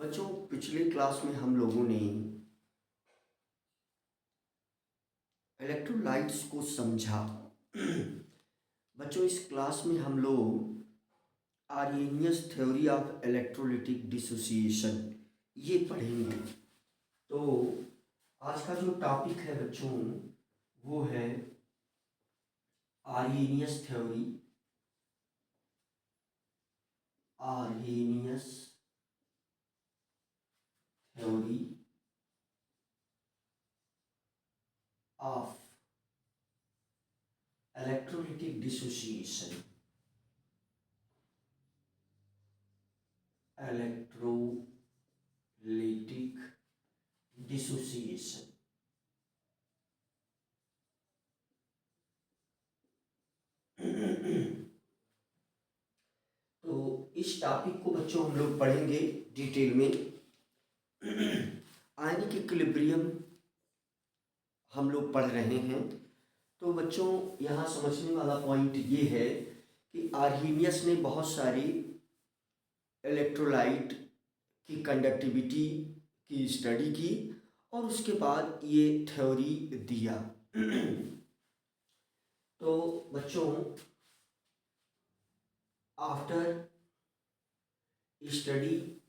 बच्चों, पिछले क्लास में हम लोगों ने इलेक्ट्रोलाइट्स को समझा। बच्चों, इस क्लास में हम लोग Arrhenius theory of electrolytic dissociation ये पढ़ेंगे। तो आज का जो टॉपिक है बच्चों वो है Arrhenius theory Arrhenius theory of electrolytic dissociation electrolytic dissociation. तो इस टॉपिक को बच्चों हम लोग पढ़ेंगे डिटेल में। आयनिक इक्विलिब्रियम हम लोग पढ़ रहे हैं। तो बच्चों, यहाँ समझने वाला पॉइंट ये है कि आर्हेनियस ने बहुत सारी इलेक्ट्रोलाइट की कंडक्टिविटी की स्टडी की और उसके बाद ये थ्योरी दिया। तो बच्चों, after study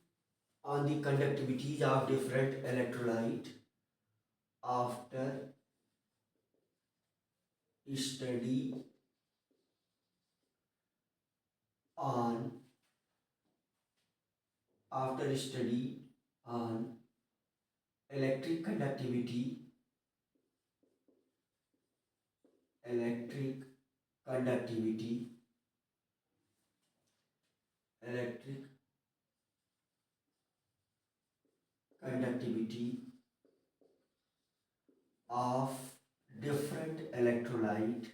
on the conductivities of different electrolyte, after study on electric conductivity electric conductivity electric conductivity of different electrolyte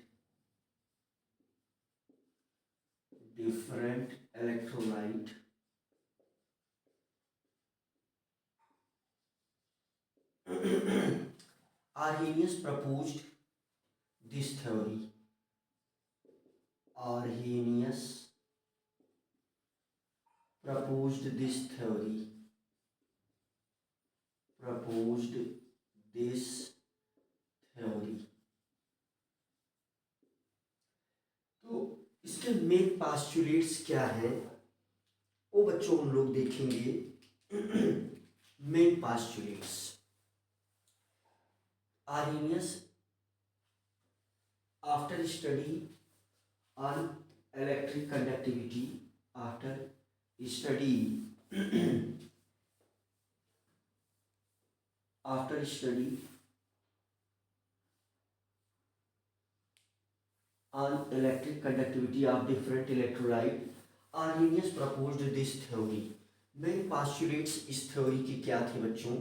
Arrhenius proposed this theory. Arrhenius proposed this theory. तो इसके मेन पास्चुलेट्स क्या हैं वो बच्चों हम लोग देखेंगे। Main postulates Arrhenius after study on electric conductivity after study on electric conductivity of different electrolyte, Arrhenius proposed this theory. Main postulates इस थ्योरी की क्या थे बच्चों,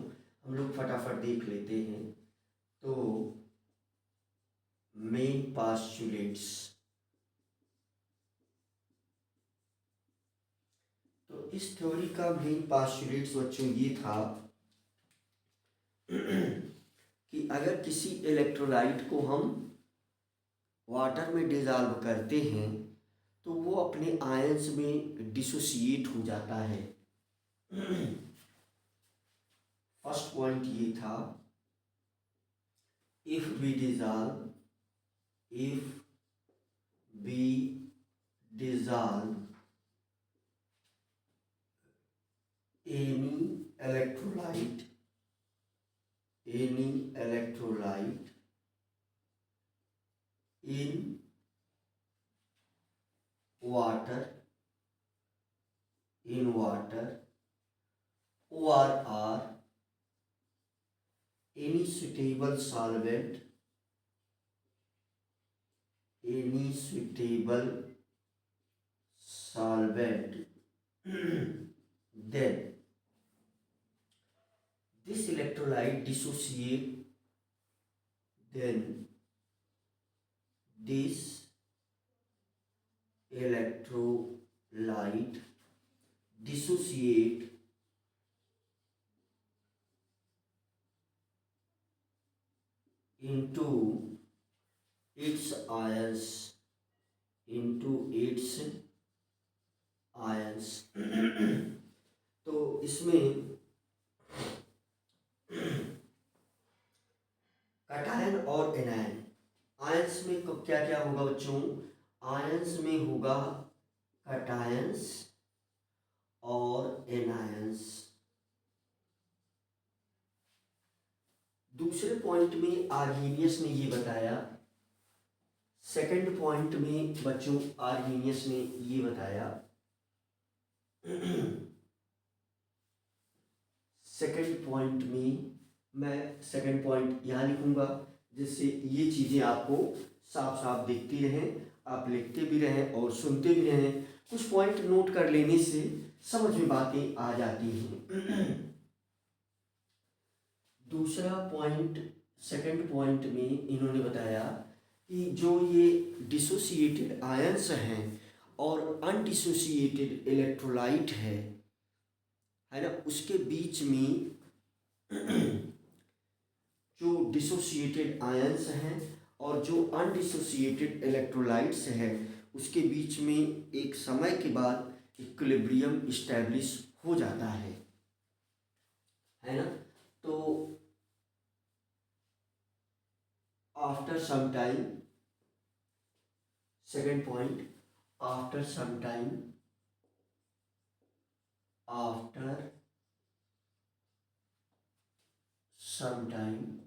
हम लोग फटाफट देख लेते हैं। तो मेन पास्चुलेट्स, तो इस थ्योरी का मेन पास्चुलेट्स बच्चों ये था कि अगर किसी इलेक्ट्रोलाइट को हम वाटर में डिजॉल्व करते हैं तो वो अपने आयंस में डिसोसिएट हो जाता है। फर्स्ट पॉइंट ये था, if we dissolve any electrolyte in water or any suitable solvent then this electrolyte dissociate into its ions तो इसमें क्या क्या होगा बच्चों, आयंस में होगा कटायंस और एनायंस। दूसरे पॉइंट में आर्हेनियस ने ये बताया, सेकंड पॉइंट में बच्चों आर्हेनियस ने ये बताया सेकंड पॉइंट में मैं सेकंड पॉइंट यहाँ लिखूंगा जिससे ये चीज़ें आपको साफ साफ दिखती रहें, आप लिखते भी रहें और सुनते भी रहें। कुछ पॉइंट नोट कर लेने से समझ में बातें आ जाती हैं। दूसरा पॉइंट, सेकंड पॉइंट में इन्होंने बताया कि जो ये डिसोसिएटेड आयंस हैं और अनडिसोसिएटेड इलेक्ट्रोलाइट है ना, उसके बीच में जो डिसोसिएटेड आयंस हैं और जो अनडिसोसिएटेड इलेक्ट्रोलाइट्स हैं उसके बीच में एक समय के बाद इक्विलिब्रियम इस्टेब्लिश हो जाता है ना। तो after some time, second point, after some time, after some time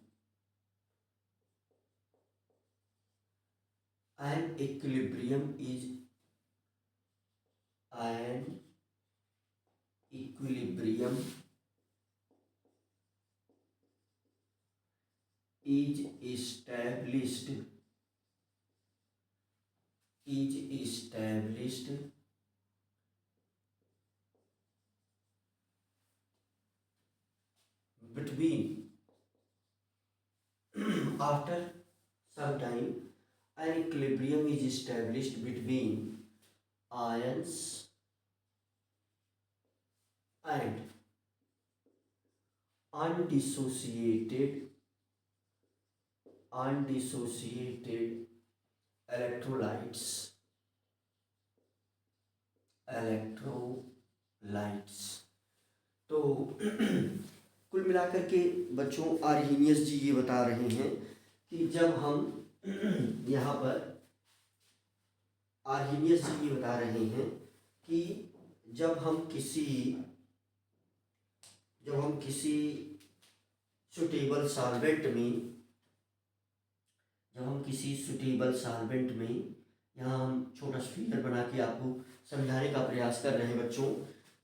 an equilibrium is established between after some time an equilibrium is established between ions and undissociated electrolytes तो कुल मिलाकर के बच्चों आर्हेनियस जी ये बता रहे हैं कि जब हम यहाँ पर आर्हेनियस जी ये बता रहे हैं कि जब हम किसी सुटेबल सॉल्वेंट में यहाँ हम छोटा फिगर बना के आपको समझाने का प्रयास कर रहे हैं बच्चों।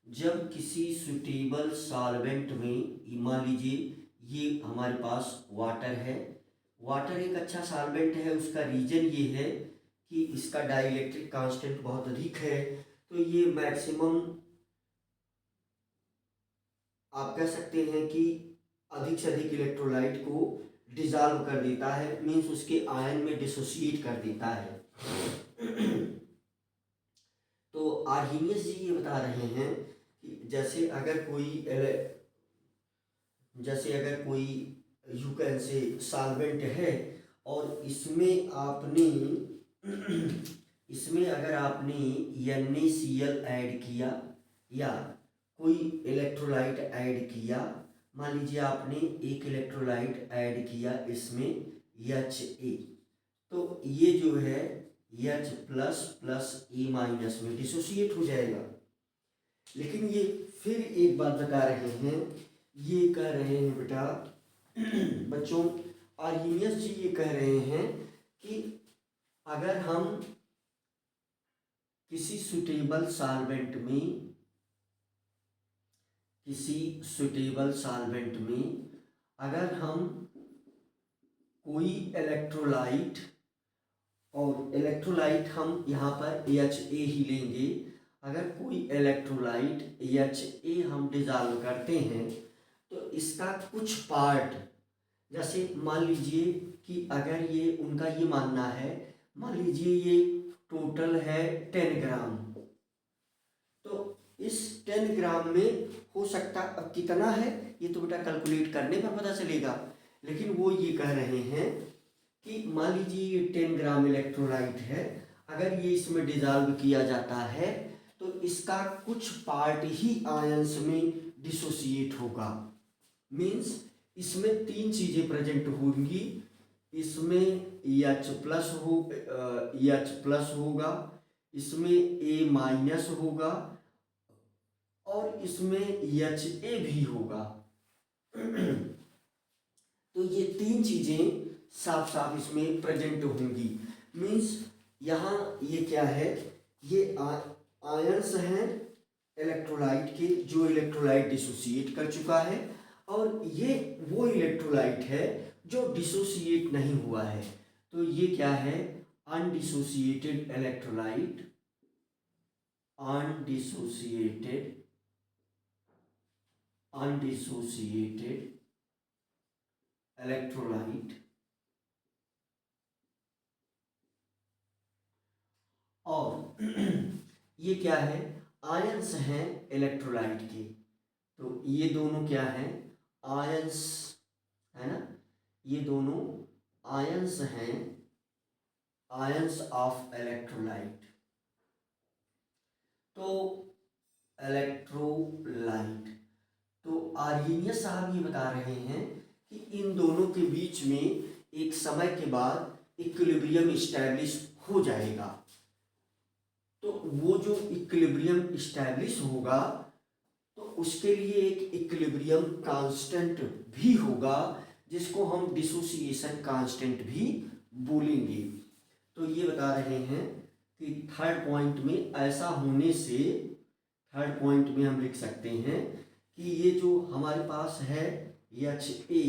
जब किसी सुटेबल सॉल्वेंट में, मान लीजिए ये हमारे पास वाटर है, वाटर एक अच्छा सॉल्वेंट है, उसका रीजन ये है कि इसका डाइलेक्ट्रिक कांस्टेंट बहुत अधिक है, तो ये मैक्सिमम आप कह सकते हैं कि अधिक से अधिक इलेक्ट्रोलाइट को डिसॉल्व कर देता है, मीन्स उसके आयन में डिसोसिएट कर देता है। तो आर्हेनियस जी ये बता रहे हैं कि जैसे अगर कोई यू कैन से सॉल्वेंट है और इसमें अगर आपने NaCl ऐड किया या कोई इलेक्ट्रोलाइट ऐड किया, मान लीजिए आपने एक इलेक्ट्रोलाइट ऐड किया इसमें Ha, तो ये जो है H प्लस E माइनस में डिसोसिएट हो जाएगा। लेकिन ये फिर एक बात बता रहे हैं, ये कह रहे हैं बेटा बच्चों, आर्हेनियस जी ये कह रहे हैं कि अगर हम किसी सुटेबल सॉल्वेंट में अगर हम कोई इलेक्ट्रोलाइट, और इलेक्ट्रोलाइट हम यहाँ पर Ha ही लेंगे, अगर कोई इलेक्ट्रोलाइट Ha हम डिसॉल्व करते हैं तो इसका कुछ पार्ट, जैसे मान लीजिए कि अगर ये उनका ये मानना है, मान लीजिए ये टोटल है 10 ग्राम, तो इस 10 ग्राम में हो सकता, अब कितना है ये तो बेटा कैलकुलेट करने पर पता चलेगा, लेकिन वो ये कह रहे हैं कि मान लीजिए ये 10 ग्राम इलेक्ट्रोलाइट है, अगर ये इसमें डिसॉल्व किया जाता है तो इसका कुछ पार्ट ही आयंस में डिसोसिएट होगा। मीन्स इसमें 3 चीज़ें प्रेजेंट होंगी, इसमें H प्लस होगा, इसमें A माइनस होगा और इसमें HA भी होगा। तो ये तीन चीजें साफ साफ इसमें प्रेजेंट होंगी। मीन्स यहाँ ये क्या है, ये आयंस हैं इलेक्ट्रोलाइट के, जो इलेक्ट्रोलाइट डिसोसिएट कर चुका है, और ये वो इलेक्ट्रोलाइट है जो डिसोसिएट नहीं हुआ है। तो ये क्या है, अनडिसोसिएटेड इलेक्ट्रोलाइट, अनडिसोसिएटेड इलेक्ट्रोलाइट। और ये क्या है, आयंस हैं इलेक्ट्रोलाइट के। तो ये दोनों क्या हैं, आयंस है ना, ये दोनों आयंस हैं, आयंस ऑफ इलेक्ट्रोलाइट। तो इलेक्ट्रोलाइट, तो आर्यनियस साहब ये बता रहे हैं कि इन दोनों के बीच में एक समय के बाद इक्विलिब्रियम इस्टेब्लिश हो जाएगा। तो वो जो इक्विलिब्रियम इस्टेब्लिश होगा तो उसके लिए एक इक्विलिब्रियम कांस्टेंट भी होगा, जिसको हम डिसोसिएशन कांस्टेंट भी बोलेंगे। तो ये बता रहे हैं कि थर्ड पॉइंट में ऐसा होने से, थर्ड पॉइंट में हम लिख सकते हैं कि ये जो हमारे पास है HA,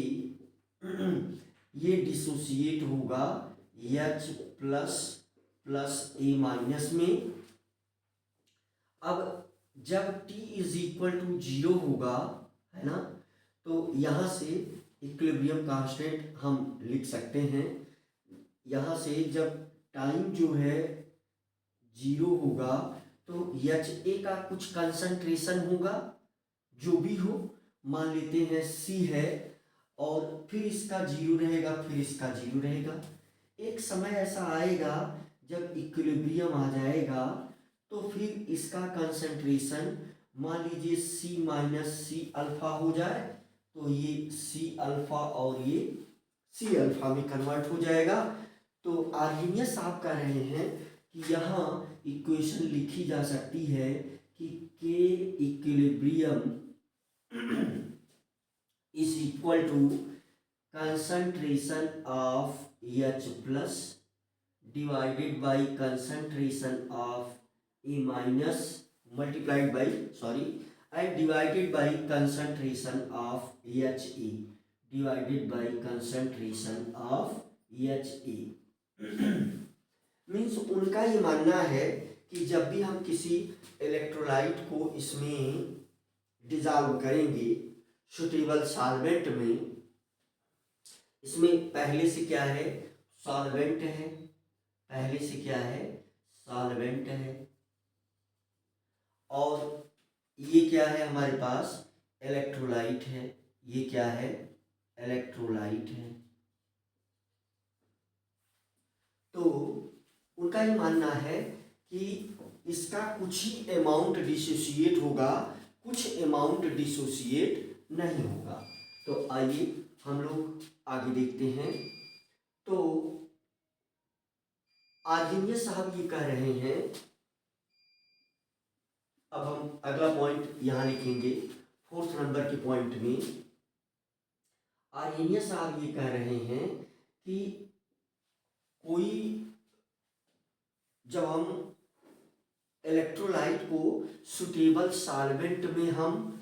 ये डिसोसिएट होगा H प्लस A माइनस में। अब जब T इज इक्वल टू 0 होगा, है ना, तो यहाँ से इक्विलिब्रियम कांस्टेंट हम लिख सकते हैं। यहाँ से जब टाइम जो है 0 होगा तो HA का कुछ कंसंट्रेशन होगा, जो भी हो, मान लेते हैं C है, और फिर इसका 0 रहेगा, फिर इसका 0 रहेगा। एक समय ऐसा आएगा जब इक्विलिब्रियम आ जाएगा तो फिर इसका कंसंट्रेशन मान लीजिए C माइनस सी अल्फा हो जाए, तो ये C अल्फा और ये C अल्फा में कन्वर्ट हो जाएगा। तो आर्यनियस साहब कह रहे हैं कि यहाँ इक्वेशन लिखी जा सकती है कि K equilibrium is equal to concentration of H plus divided by concentration of A minus multiplied by and divided by concentration of HA divided by concentration of HA। Means उनका ये मानना है कि जब भी हम किसी इलेक्ट्रोलाइट को इसमें डिजॉल्व करेंगे सुटेबल सॉल्वेंट में, इसमें पहले से क्या है, सॉल्वेंट है, पहले से क्या है, सॉल्वेंट है, और ये क्या है हमारे पास, इलेक्ट्रोलाइट है, ये क्या है, इलेक्ट्रोलाइट है। तो उनका ये मानना है कि इसका कुछ ही अमाउंट डिसोसिएट होगा, कुछ अमाउंट डिसोसिएट नहीं होगा। तो आइए हम लोग आगे देखते हैं। तो आर्यनियस साहब ये कह रहे हैं, अब हम अगला पॉइंट यहाँ लिखेंगे 4th नंबर के पॉइंट में। आर्यनियस साहब ये कह रहे हैं कि कोई, जब हम इलेक्ट्रोलाइट को सुटेबल सॉल्वेंट में हम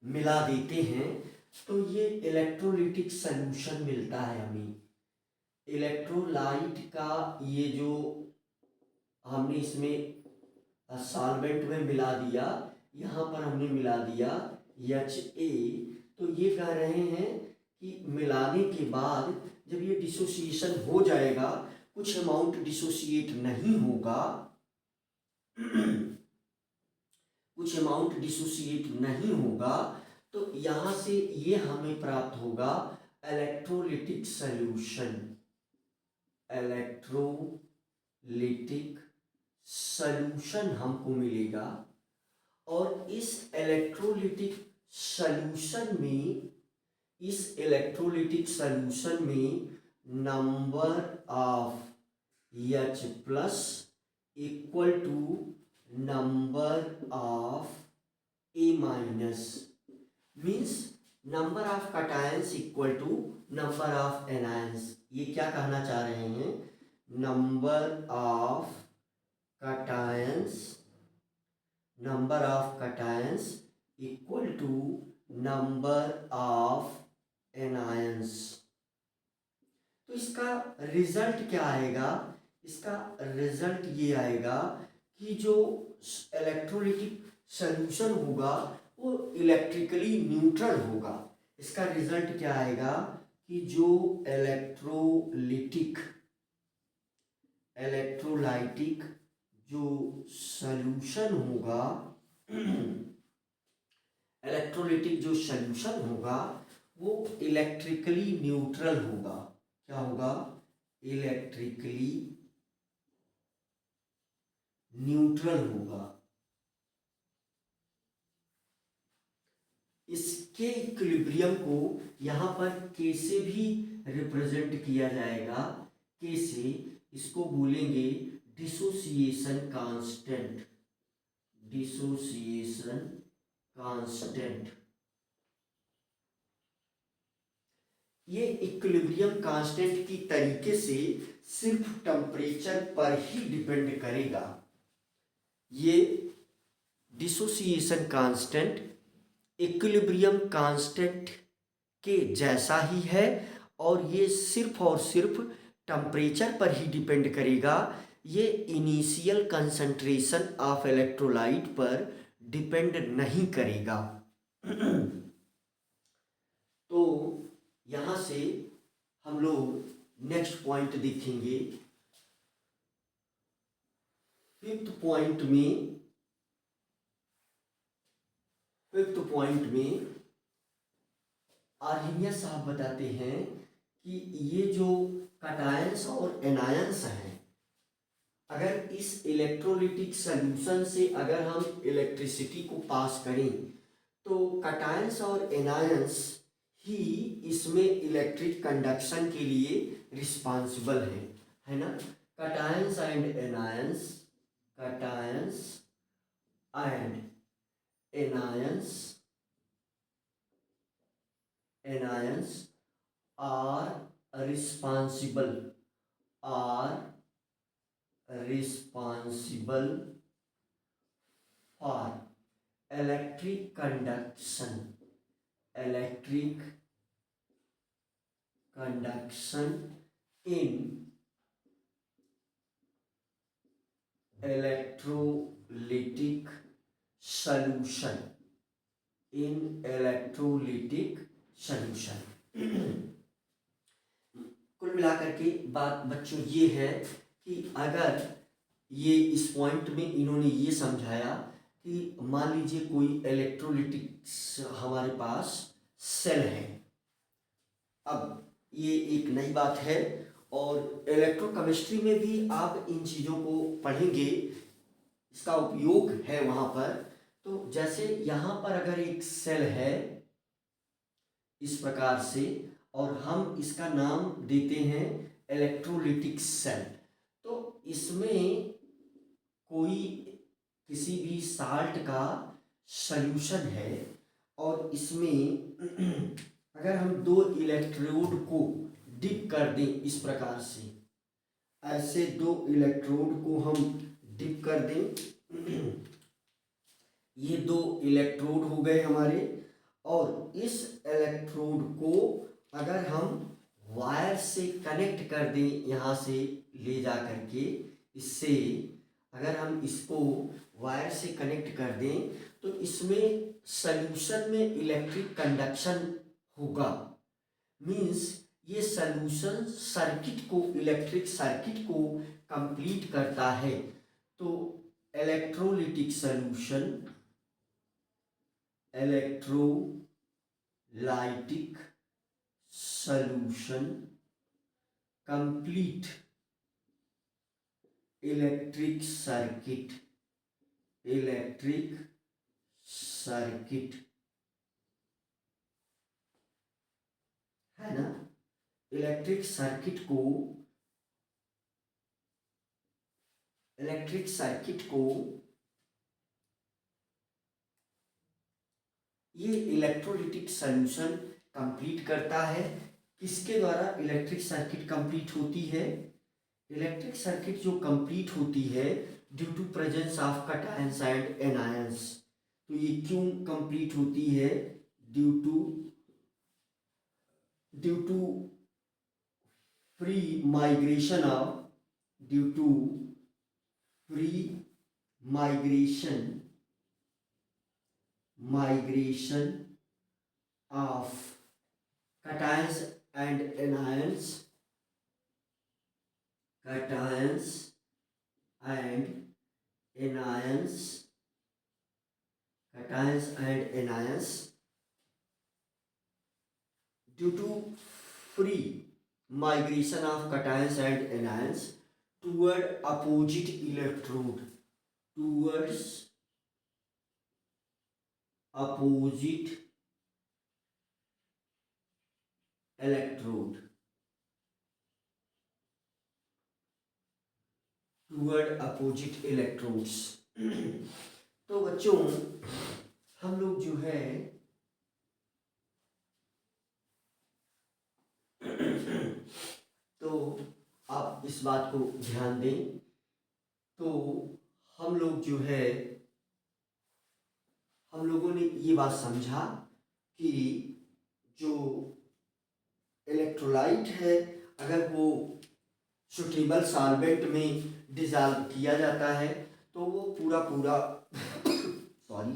मिला देते हैं तो ये इलेक्ट्रोलिटिक सॉल्यूशन मिलता है हमें। इलेक्ट्रोलाइट का ये जो हमने इसमें सॉल्वेंट में मिला दिया, यहाँ पर हमने मिला दिया HA, तो ये कह रहे हैं कि मिलाने के बाद जब ये डिसोसिएशन हो जाएगा, कुछ अमाउंट डिसोसिएट नहीं होगा, कुछ अमाउंट डिसोसिएट नहीं होगा, तो यहाँ से ये हमें प्राप्त होगा इलेक्ट्रोलिटिक सॉल्यूशन, इलेक्ट्रोलिटिक सॉल्यूशन हमको मिलेगा। और इस इलेक्ट्रोलिटिक सॉल्यूशन में, इस इलेक्ट्रोलिटिक सॉल्यूशन में number of H plus equal to number of A minus, means number of cations equal to number of anions. ये क्या कहना चाह रहे हैं? Number of cations, number of cations equal to number of anions. तो इसका result क्या आएगा? इसका रिजल्ट ये आएगा कि जो इलेक्ट्रोलिटिक सॉल्यूशन होगा वो इलेक्ट्रिकली न्यूट्रल होगा। इसका रिजल्ट क्या आएगा कि जो इलेक्ट्रोलाइटिक जो सॉल्यूशन होगा, इलेक्ट्रोलिटिक जो सॉल्यूशन होगा वो इलेक्ट्रिकली न्यूट्रल होगा। क्या होगा? इलेक्ट्रिकली न्यूट्रल होगा। इसके इक्विलिब्रियम को यहाँ पर कैसे भी रिप्रेजेंट किया जाएगा? कैसे? इसको बोलेंगे डिसोसिएशन कांस्टेंट, डिसोसिएशन कांस्टेंट। ये इक्विलिब्रियम कांस्टेंट की तरीके से सिर्फ टेम्परेचर पर ही डिपेंड करेगा। ये डिसोसिएशन कांस्टेंट इक्विलिब्रियम कांस्टेंट के जैसा ही है और ये सिर्फ और सिर्फ टेम्परेचर पर ही डिपेंड करेगा। ये इनिशियल कंसंट्रेशन ऑफ इलेक्ट्रोलाइट पर डिपेंड नहीं करेगा। तो यहाँ से हम लोग नेक्स्ट पॉइंट देखेंगे। फिफ्थ पॉइंट में आर्हेनियस साहब बताते हैं कि ये जो कटायंस और एनायंस हैं, अगर इस इलेक्ट्रोलिटिक सॉल्यूशन से अगर हम इलेक्ट्रिसिटी को पास करें तो कटायंस और एनायंस ही इसमें इलेक्ट्रिक कंडक्शन के लिए रिस्पांसिबल है ना? Cations and anions, cations and anions, anions are responsible for electric conduction in electrolytic solution, कुल मिलाकर के बात बच्चों ये है कि अगर ये इस पॉइंट में इन्होंने ये समझाया कि मान लीजिए कोई इलेक्ट्रोलिटिक हमारे पास सेल है। अब ये एक नई बात है और इलेक्ट्रोकेमिस्ट्री में भी आप इन चीज़ों को पढ़ेंगे, इसका उपयोग है वहाँ पर। तो जैसे यहाँ पर अगर एक सेल है इस प्रकार से और हम इसका नाम देते हैं इलेक्ट्रोलिटिक सेल, तो इसमें कोई किसी भी साल्ट का सॉल्यूशन है और इसमें अगर हम दो इलेक्ट्रोड को डिप कर दें इस प्रकार से, ऐसे दो इलेक्ट्रोड को हम डिप कर दें, ये दो इलेक्ट्रोड हो गए हमारे, और इस इलेक्ट्रोड को अगर हम वायर से कनेक्ट कर दें, यहाँ से ले जा करके इससे अगर हम इसको वायर से कनेक्ट कर दें तो इसमें सॉल्यूशन में इलेक्ट्रिक कंडक्शन होगा। मीन्स ये सॉल्यूशन सर्किट को, इलेक्ट्रिक सर्किट को कंप्लीट करता है। तो electrolytic solution, electrolytic solution complete electric circuit है ना, इलेक्ट्रिक सर्किट को ये इलेक्ट्रोलिटिक सॉल्यूशन कंप्लीट करता है। किसके द्वारा इलेक्ट्रिक सर्किट कंप्लीट होती है? इलेक्ट्रिक सर्किट जो कंप्लीट होती है due to presence of cations and anions. तो ये क्यों कंप्लीट होती है? Due to free migration of cations and anions due to free migration of cations and anions toward opposite electrode toward opposite electrodes। तो बच्चों हम लोग जो है तो आप इस बात को ध्यान दें। तो हम लोग जो है हम लोगों ने ये बात समझा कि जो इलेक्ट्रोलाइट है अगर वो सुटेबल सॉल्वेंट में डिसॉल्व किया जाता है तो वो पूरा सॉरी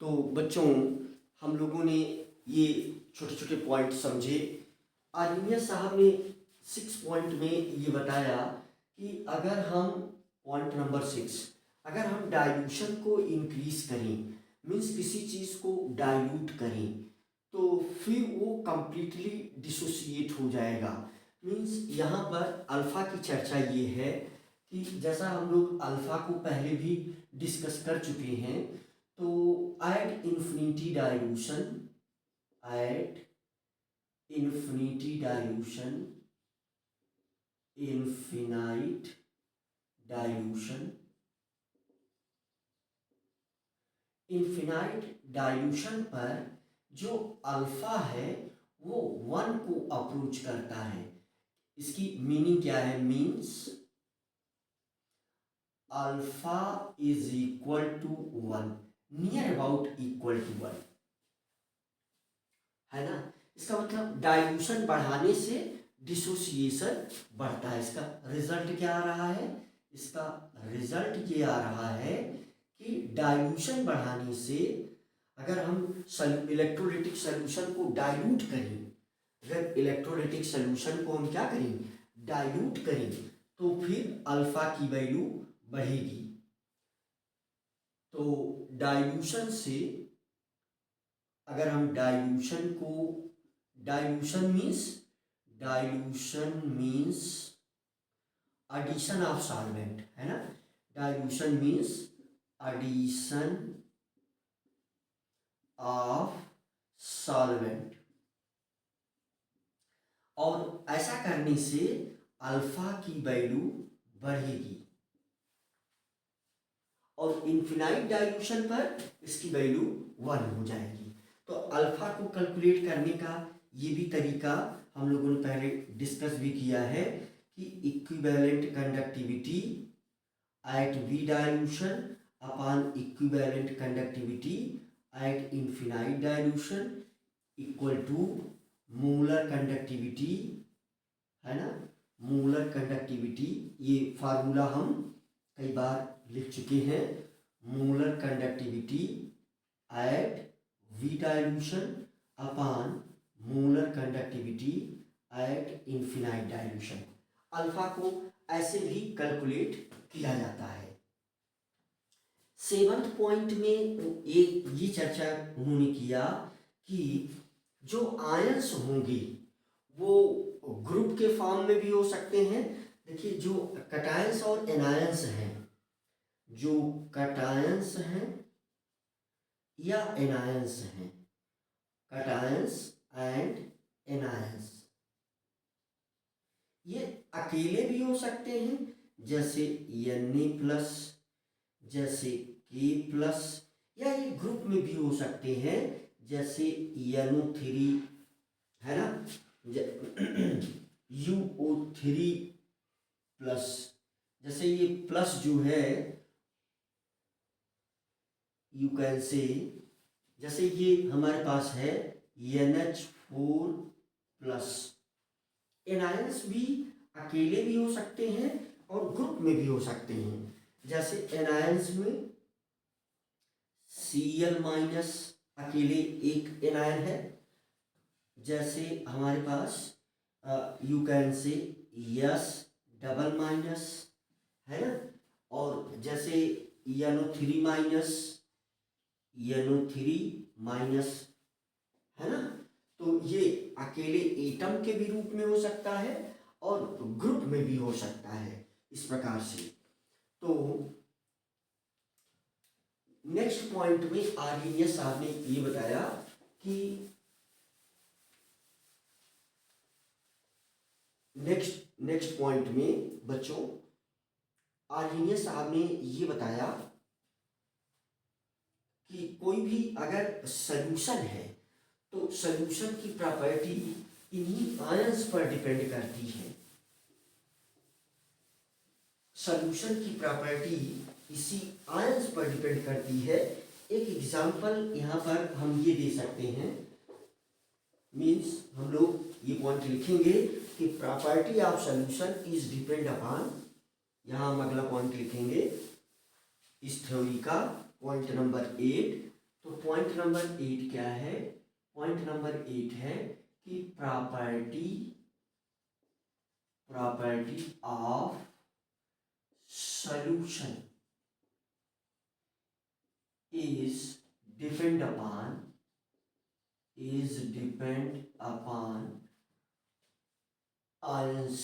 तो बच्चों हम लोगों ने ये छोटे छोटे पॉइंट समझे। आर्यनियस साहब ने 6 पॉइंट में ये बताया कि अगर हम पॉइंट नंबर 6 अगर हम डाइल्यूशन को इंक्रीज करें मीन्स किसी चीज़ को डाइल्यूट करें तो फिर वो कंप्लीटली डिसोसिएट हो जाएगा। मीन्स यहाँ पर अल्फ़ा की चर्चा ये है कि जैसा हम लोग अल्फ़ा को पहले भी डिस्कस कर चुके हैं। तो एट इन्फिनिटी डाइल्यूशन पर जो अल्फा है वो 1 को अप्रोच करता है। इसकी मीनिंग क्या है? Means alpha is equal to 1, near about equal to 1, है ना। इसका मतलब डाइल्यूशन बढ़ाने से डिसोसिएशन बढ़ता है। इसका रिजल्ट क्या आ रहा है? इसका रिजल्ट ये आ रहा है कि डाइल्यूशन बढ़ाने से अगर हम इलेक्ट्रोलिटिक सॉल्यूशन को डाइल्यूट करें, अगर इलेक्ट्रोलिटिक सॉल्यूशन को हम क्या करें? डाइल्यूट करें तो फिर अल्फा की वैल्यू बढ़ेगी। तो डाइल्यूशन से अगर हम dilution means addition of solvent, है ना। Dilution means addition of solvent, और ऐसा करने से अल्फा की वैल्यू बढ़ेगी और इनफिनाइट डाइल्यूशन पर इसकी वैल्यू 1 हो जाएगी। तो अल्फा को कैलकुलेट करने का ये भी तरीका हम लोगों ने पहले डिस्कस भी किया है कि equivalent conductivity at V dilution upon equivalent conductivity at infinite dilution equal to molar conductivity, है ना। मोलर कंडक्टिविटी ये फार्मूला हम कई बार लिख चुके हैं। Molar conductivity at V dilution upon molar conductivity at infinite dilution. Alpha को ऐसे भी कैलकुलेट किया जाता है। 7th पॉइंट में ये चर्चा उन्होंने किया कि जो आयंस होंगे वो ग्रुप के फॉर्म में भी हो सकते हैं। देखिए जो कैटायंस और एनायंस हैं जो कैटायंस हैं या एनायंस हैं, कैटायंस एंड एनायंस, ये अकेले भी हो सकते हैं जैसे Na+, जैसे K+, या ये ग्रुप में भी हो सकते हैं जैसे NO3, है ना, UO3+, जैसे ये प्लस जो है यू कैन से, जैसे ये हमारे पास है NH4+। एनायंस भी अकेले भी हो सकते हैं और ग्रुप में भी हो सकते हैं, जैसे एनायंस में Cl- अकेले एक एनायन है, जैसे हमारे पास यू कैन से S+, है ना, और जैसे NO3-, है ना, तो ये अकेले एटम के भी रूप में हो सकता है और ग्रुप में भी हो सकता है, इस प्रकार से। तो नेक्स्ट पॉइंट में आर्यनियस साहब ने ये बताया कि नेक्स्ट पॉइंट में बच्चों आर्यनियस साहब ने ये बताया कि कोई भी अगर सॉल्यूशन है तो सॉल्यूशन की प्रॉपर्टी इन्हीं आयंस पर डिपेंड करती है। सॉल्यूशन की प्रॉपर्टी इसी आयंस पर डिपेंड करती है। एक एग्जांपल यहाँ पर हम ये दे सकते हैं, मीन्स हम लोग ये पॉइंट लिखेंगे कि property of solution is depend upon, यहाँ हम अगला पॉइंट लिखेंगे इस थ्योरी का, पॉइंट नंबर 8। तो पॉइंट नंबर 8 क्या है? पॉइंट नंबर 8 है कि property of solution is depend upon ions।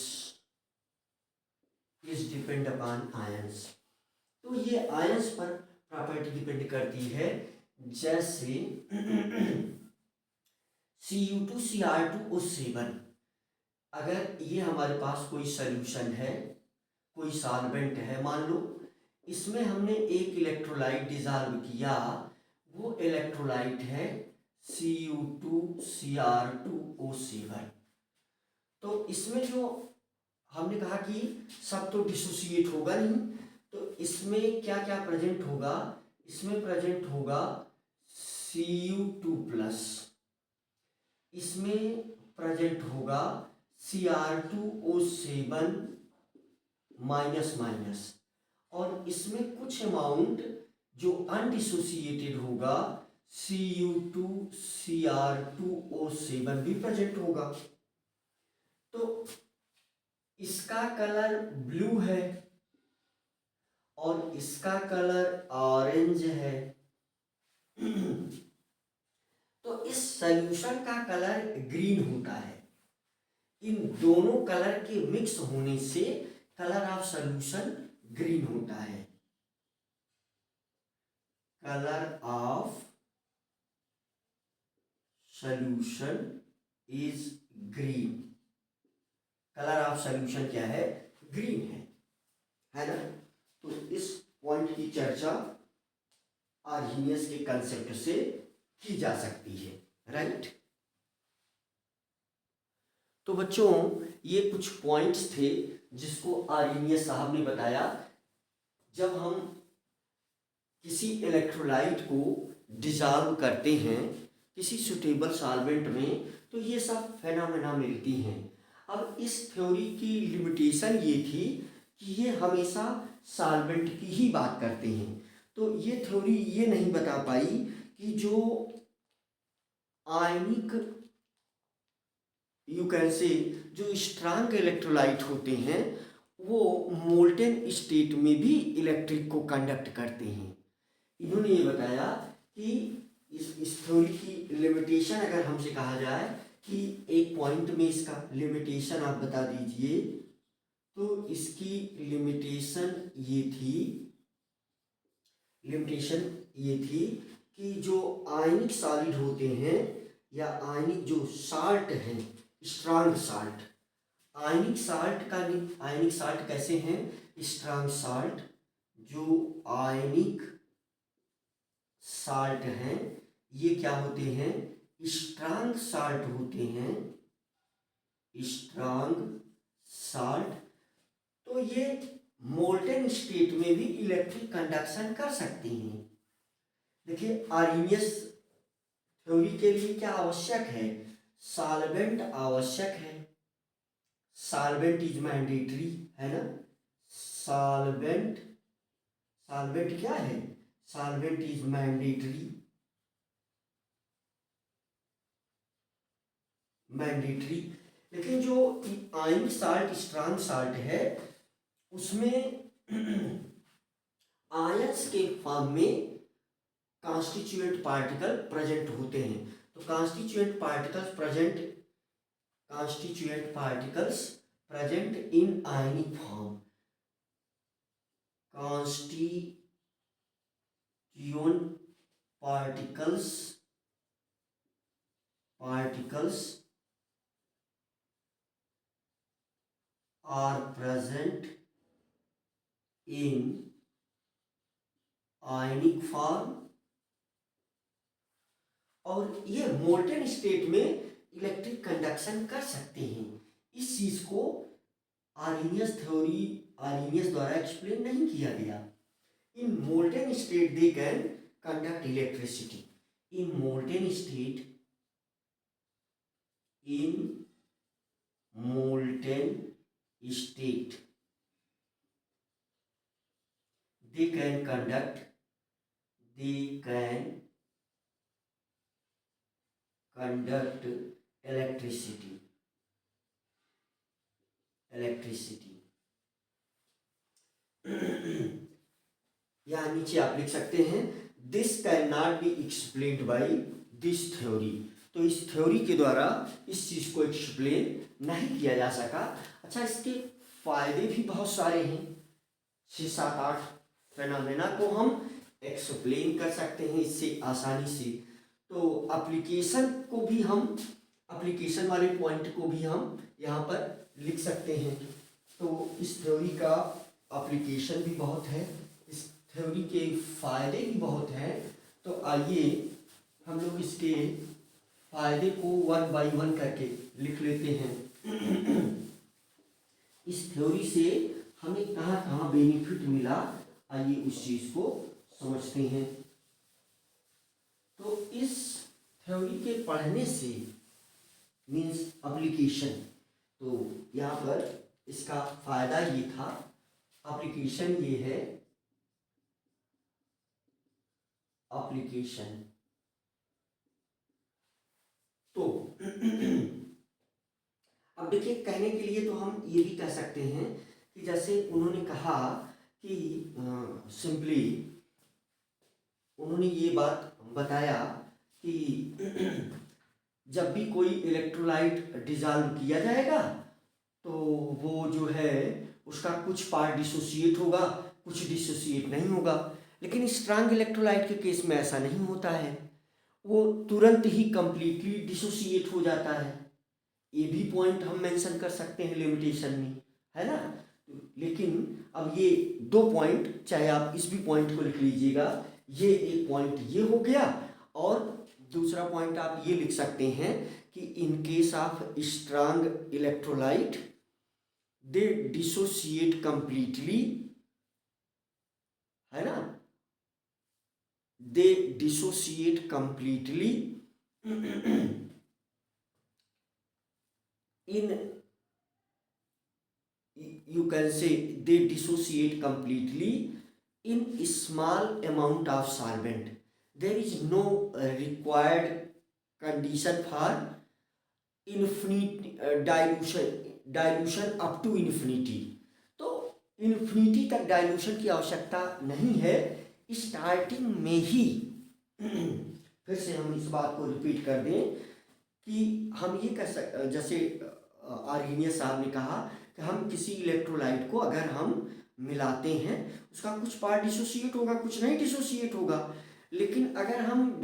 तो ये आयंस पर प्रॉपर्टी डिपेंड करती है, जैसे Cu2Cr2O7, अगर ये हमारे पास कोई सॉल्यूशन है, कोई सॉल्वेंट है, मान लो इसमें हमने एक इलेक्ट्रोलाइट डिजॉल्व किया, वो इलेक्ट्रोलाइट है Cu2Cr2O7। तो इसमें जो हमने कहा कि सब तो डिसोसिएट होगा नहीं, तो इसमें क्या क्या प्रेजेंट होगा? इसमें प्रेजेंट होगा Cu2+, इसमें प्रेजेंट होगा Cr2O7-, और इसमें कुछ अमाउंट जो अनडिसोसिएटेड होगा Cu2Cr2O7 भी प्रेजेंट होगा। तो इसका कलर ब्लू है और इसका कलर ऑरेंज है। तो इस सॉल्यूशन का कलर ग्रीन होता है। इन दोनों कलर के मिक्स होने से कलर ऑफ सॉल्यूशन ग्रीन होता है। Colour of solution is green. Colour of solution क्या है? ग्रीन है ना। तो इस पॉइंट की चर्चा आर्हेनियस के कंसेप्ट से की जा सकती है, राइट। तो बच्चों ये कुछ पॉइंट्स थे जिसको आर्हेनियस साहब ने बताया। जब हम किसी इलेक्ट्रोलाइट को डिसॉल्व करते हैं किसी सुटेबल सॉल्वेंट में, तो ये सब फेनोमेना मिलती हैं। अब इस थ्योरी की लिमिटेशन ये थी कि ये हमेशा सॉल्वेंट की ही बात करते हैं। तो ये थ्योरी ये नहीं बता पाई कि जो आयनिक यू कैन से जो स्ट्रांग इलेक्ट्रोलाइट होते हैं वो मोल्टेन स्टेट में भी इलेक्ट्रिक को कंडक्ट करते हैं। इन्होंने ये बताया कि इस थ्योरी की लिमिटेशन अगर हमसे कहा जाए कि एक पॉइंट में इसका लिमिटेशन आप बता दीजिए, तो इसकी लिमिटेशन ये थी लिमिटेशन ये थी कि जो आयनिक सॉलिड होते हैं या आयनिक जो साल्ट हैं, स्ट्रांग साल्ट, आयनिक साल्ट कैसे हैं? स्ट्रांग साल्ट, जो आयनिक साल्ट हैं ये क्या होते हैं? स्ट्रांग साल्ट होते हैं, स्ट्रांग साल्ट। तो ये मोल्टेन स्टेट में भी इलेक्ट्रिक कंडक्शन कर सकती हैं। देखिए आर्हेनियस थ्योरी के लिए क्या आवश्यक है? सॉल्वेंट आवश्यक है, सॉल्वेंट इज मैंडेटरी, है ना? सॉल्वेंट क्या है? सॉल्वेंट इज मैंडेटरी, लेकिन जो आयनिक साल्ट, स्ट्रांग साल्ट है, उसमें आयंस के फॉर्म में कॉन्स्टिट्यूएंट पार्टिकल प्रेजेंट होते हैं। तो constituent particles present in ionic form, constituent particles are present in ionic form, और ये मोल्टेन स्टेट में इलेक्ट्रिक कंडक्शन कर सकते हैं। इस चीज को आर्हेनियस द्वारा एक्सप्लेन नहीं किया गया। In molten state they can conduct electricity, in molten state they can conduct electricity। यहाँ नीचे आप लिख सकते हैं this can not be explained by this theory. तो इस थ्योरी के द्वारा इस चीज को एक्सप्लेन नहीं किया जा सका। अच्छा, इसके फायदे भी बहुत सारे हैं, 6-7-8 फेनोमेना को हम एक्सप्लेन कर सकते हैं इससे आसानी से। तो एप्लीकेशन वाले पॉइंट को भी हम यहाँ पर लिख सकते हैं। तो इस थ्योरी का एप्लीकेशन भी बहुत है, इस थ्योरी के फायदे भी बहुत हैं। तो आइए हम लोग इसके फायदे को 1 बाय 1 करके लिख लेते हैं। इस थ्योरी से हमें कहाँ कहाँ बेनिफिट मिला, आइए उस चीज को समझते हैं। तो इस थ्योरी के पढ़ने से मीन्स एप्लीकेशन, तो यहाँ पर इसका फायदा ये था, एप्लीकेशन ये है, एप्लीकेशन। तो अब देखिए, कहने के लिए तो हम ये भी कह सकते हैं कि जैसे उन्होंने कहा कि सिंपली उन्होंने ये बात बताया कि जब भी कोई इलेक्ट्रोलाइट डिसॉल्व किया जाएगा तो वो जो है उसका कुछ पार्ट डिसोसिएट होगा, कुछ डिसोसिएट नहीं होगा। लेकिन स्ट्रांग इलेक्ट्रोलाइट के केस में ऐसा नहीं होता है, वो तुरंत ही कंप्लीटली डिसोसिएट हो जाता है। ये भी पॉइंट हम मेंशन कर सकते हैं लिमिटेशन में, है ना? लेकिन अब ये 2 पॉइंट, चाहे आप इस भी पॉइंट को लिख लीजिएगा, ये एक पॉइंट ये हो गया, और दूसरा पॉइंट आप ये लिख सकते हैं कि in case of strong electrolyte they dissociate completely, है ना? They dissociate completely in, you can say they dissociate completely in small amount of solvent. There is no required condition for infinite dilution up to infinity। तो infinity तक dilution की आवश्यकता नहीं है, starting में ही। फिर से हम इस बात को रिपीट कर दें कि हम ये कह सकते, जैसे आर्हेनियस साहब ने कहा कि हम किसी इलेक्ट्रोलाइट को अगर हम मिलाते हैं उसका कुछ पार्ट डिसोसिएट होगा, कुछ नहीं डिसोसिएट होगा। लेकिन अगर हम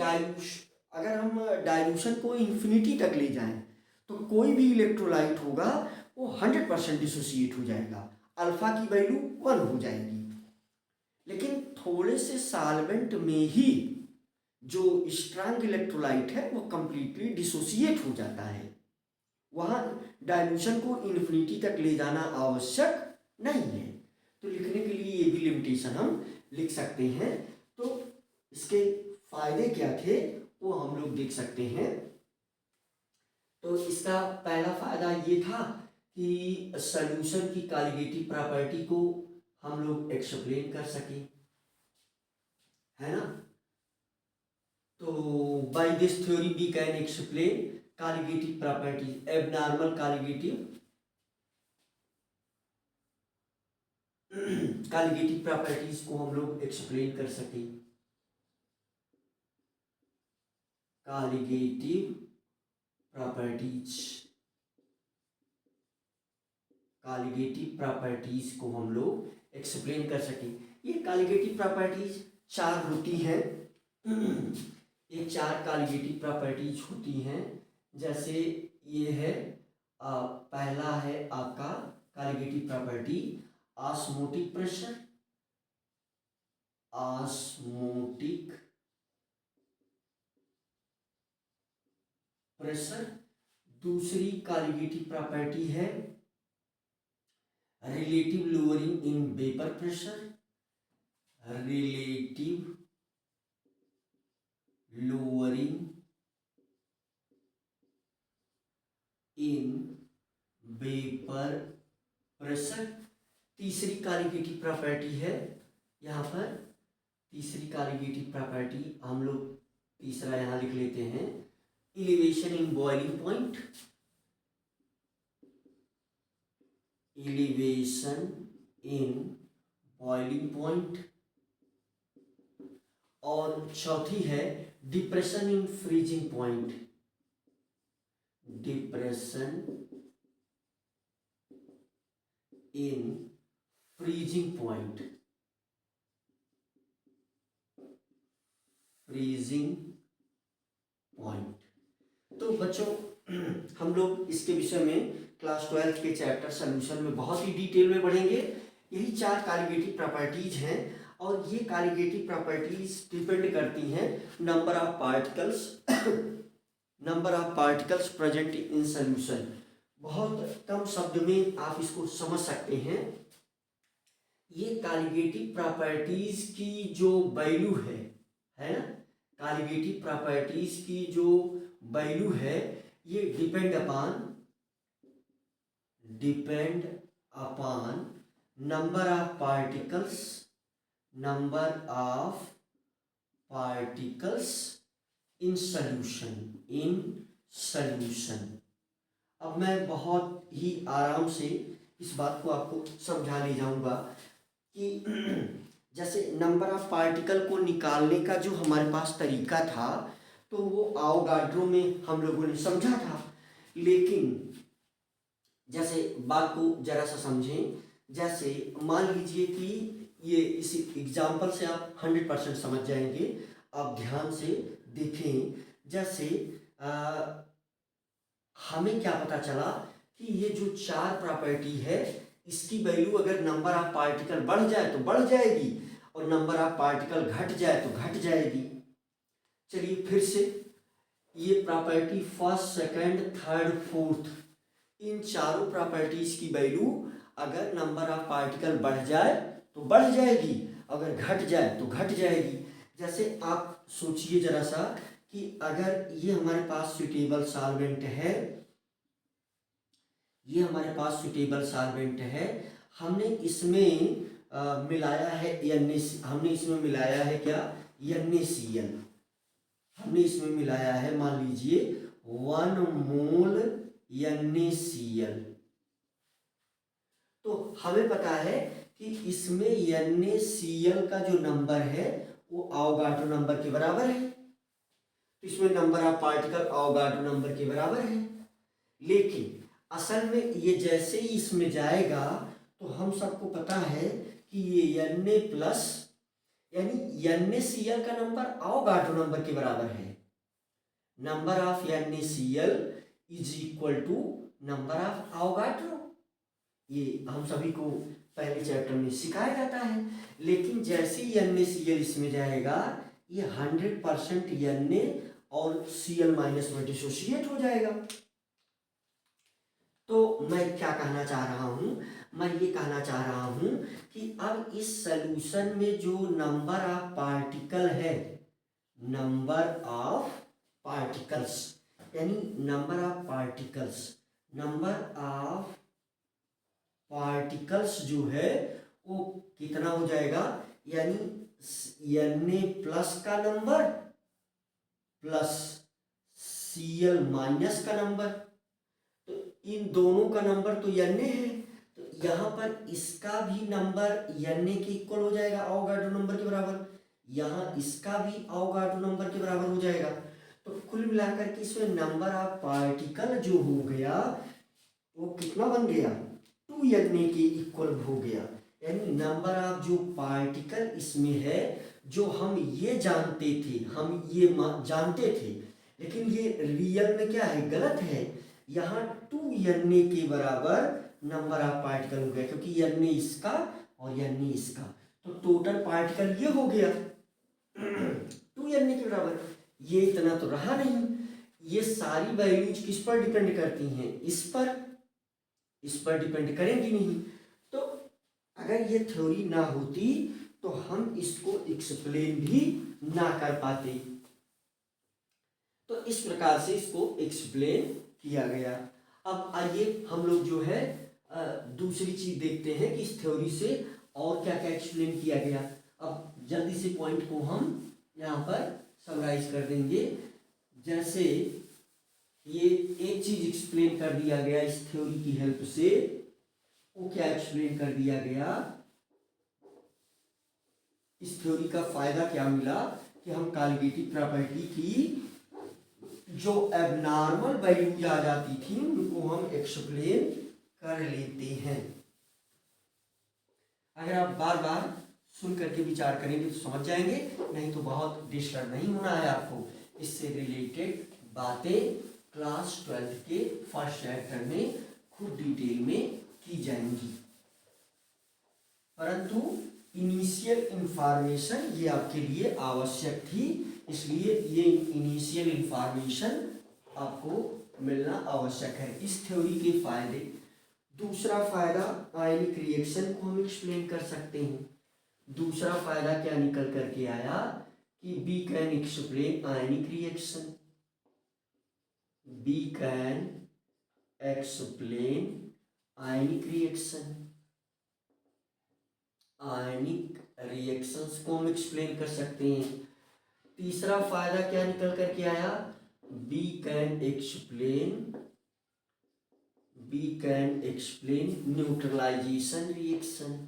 डाइल्यूशन को इन्फिनिटी तक ले जाएं तो कोई भी इलेक्ट्रोलाइट होगा वो 100% डिसोसिएट हो जाएगा, अल्फा की वैल्यू 1 हो जाएगी। लेकिन थोड़े से सॉल्वेंट में ही जो स्ट्रांग इलेक्ट्रोलाइट है वो कंप्लीटली डिसोसिएट हो जाता है, वहाँ डाइल्यूशन को इन्फिनिटी तक ले जाना आवश्यक नहीं है। तो लिखने के लिए ये भी लिमिटेशन हम लिख सकते हैं। तो इसके फायदे क्या थे वो हम लोग देख सकते हैं। तो इसका पहला फायदा ये था कि सॉल्यूशन की कॉलिगेटिव प्रॉपर्टी को हम लोग एक्सप्लेन कर सकें, है ना। तो by this theory we can explain colligative properties, abnormal colligative properties को हम लोग एक्सप्लेन कर सकें। कॉलिगेटिव प्रॉपर्टीज को हम लोग एक्सप्लेन कर सकें। ये कॉलिगेटिव प्रॉपर्टीज 4 होती हैं। ये 4 कॉलिगेटिव प्रॉपर्टीज होती हैं। जैसे ये है पहला है आपका कॉलिगेटिव प्रॉपर्टी ऑस्मोटिक प्रेशर। दूसरी कॉलिगेटिव प्रॉपर्टी है relative lowering in vapour pressure, relative lowering in vapour pressure. तीसरी कॉलिगेटिव प्रॉपर्टी है यहाँ पर, तीसरी कॉलिगेटिव प्रॉपर्टी हम लोग तीसरा यहाँ लिख लेते हैं, elevation in boiling point, elevation in boiling point. और चौथी है depression in freezing point, depression in freezing point, freezing point. तो बच्चों हम लोग इसके विषय में क्लास 12 के चैप्टर सॉल्यूशन में बहुत ही डिटेल में पढ़ेंगे। यही 4 कॉलिगेटिव प्रॉपर्टीज हैं और ये कॉलिगेटिव प्रॉपर्टीज डिपेंड करती हैं number of particles present in solution. बहुत कम शब्द में आप इसको समझ सकते हैं। ये कॉलिगेटिव प्रॉपर्टीज की जो वैल्यू है ना, कॉलिगेटिव प्रॉपर्टीज की जो वैल्यू है ये depend upon number of particles in solution. अब मैं बहुत ही आराम से इस बात को आपको समझा ले जाऊंगा कि जैसे नंबर ऑफ पार्टिकल को निकालने का जो हमारे पास तरीका था तो वो आवोगाड्रो में हम लोगों ने समझा था। लेकिन जैसे बात को जरा सा समझें, जैसे मान लीजिए कि ये इस एग्जाम्पल से आप 100% समझ जाएंगे। आप ध्यान से देखें। जैसे हमें क्या पता चला कि ये जो 4 प्रॉपर्टी है इसकी वैल्यू अगर नंबर ऑफ पार्टिकल बढ़ जाए तो बढ़ जाएगी और नंबर ऑफ पार्टिकल घट जाए तो घट जाएगी। चलिए फिर से ये property first, second, third, fourth, इन चारों प्रॉपर्टीज की वैल्यू अगर नंबर ऑफ पार्टिकल बढ़ जाए तो बढ़ जाएगी, अगर घट जाए तो घट जाएगी। जैसे आप सोचिए जरा सा कि अगर ये हमारे पास सुटेबल सॉल्वेंट है, ये हमारे पास सुटेबल सॉल्वेंट है, हमने इसमें मिलाया है हमने इसमें मिलाया है क्या, NaCl। हमने इसमें मिलाया है मान लीजिए 1 मोल NaCl। तो हमें पता है कि इसमें NaCl का जो नंबर है वो आवोगाड्रो नंबर के बराबर है। तो इसमें number of particle Avogadro number के बराबर है। लेकिन असल में ये जैसे ही इसमें जाएगा तो हम सबको पता है कि ये Na प्लस यानी NaCl का नंबर अवोगाड्रो नंबर के बराबर है। Number of NaCl is equal to number of Avogadro. ये हम सभी को पहले चैप्टर में सिखाया जाता है, लेकिन जैसे ही NaCl इसमें जाएगा ये 100% Na और Cl माइनस में डिसोसिएट हो जाएगा। तो मैं क्या कहना चाह रहा हूँ, मैं ये कहना चाह रहा हूँ कि अब इस सॉल्यूशन में जो नंबर ऑफ पार्टिकल है, नंबर ऑफ पार्टिकल्स यानी नंबर ऑफ पार्टिकल्स जो है वो कितना हो जाएगा, यानी Na प्लस का नंबर प्लस Cl माइनस का नंबर, तो इन दोनों का नंबर तो Na है, तो यहाँ पर इसका भी नंबर Na के इक्वल हो जाएगा, अवोगाड्रो नंबर के बराबर। यहाँ इसका भी अवोगाड्रो नंबर के बराबर हो जाएगा। तो कुल मिलाकर के इसमें नंबर ऑफ पार्टिकल जो हो गया वो कितना बन गया, 2Na के इक्वल हो गया। यानी नंबर ऑफ जो पार्टिकल इसमें है, जो हम ये जानते थे, हम ये जानते थे, लेकिन ये रियल में क्या है, गलत है। यहाँ 2Na के बराबर नंबर ऑफ पार्टिकल हो गया, क्योंकि Na इसका और Na इसका, तो टोटल पार्टिकल ये हो गया 2Na के बराबर। ये इतना तो रहा नहीं, ये सारी वैल्यूज किस पर डिपेंड करती हैं, इस पर डिपेंड करेंगी नहीं। तो अगर ये थ्योरी ना होती तो हम इसको एक्सप्लेन भी ना कर पाते। तो इस प्रकार से इसको एक्सप्लेन किया गया। अब आइए हम लोग जो है दूसरी चीज देखते हैं कि इस थ्योरी से और क्या क्या एक्सप्लेन किया गया। अब जल्दी से पॉइंट को हम यहाँ पर समराइज कर देंगे। जैसे ये एक चीज एक्सप्लेन कर दिया गया इस थ्योरी की हेल्प से, वो क्या एक्सप्लेन कर दिया गया, इस थ्योरी का फायदा क्या मिला कि हम कॉलिगेटिव प्रॉपर्टी की जो एबनॉर्मल वैल्यूज आ जाती थी उनको हम एक्सप्लेन कर लेते हैं। अगर आप बार बार सुन करके विचार करेंगे तो समझ जाएंगे, नहीं तो बहुत डिस्टर्ब नहीं होना है आपको। इससे रिलेटेड बातें क्लास 12 के फर्स्ट चैप्टर में खुद डिटेल में की जाएंगी, परंतु इनिशियल इंफॉर्मेशन ये आपके लिए आवश्यक थी, इसलिए ये इनिशियल इंफॉर्मेशन आपको मिलना आवश्यक है। इस थ्योरी के फायदे, दूसरा फायदा आयनिक रिएक्शन को हम एक्सप्लेन कर सकते हैं। दूसरा फायदा क्या निकल करके आया कि we can explain ionic reaction, we can explain ionic reaction, ionic reactions को हम एक्सप्लेन कर सकते हैं। तीसरा फायदा क्या निकल करके आया, we can explain neutralization reaction,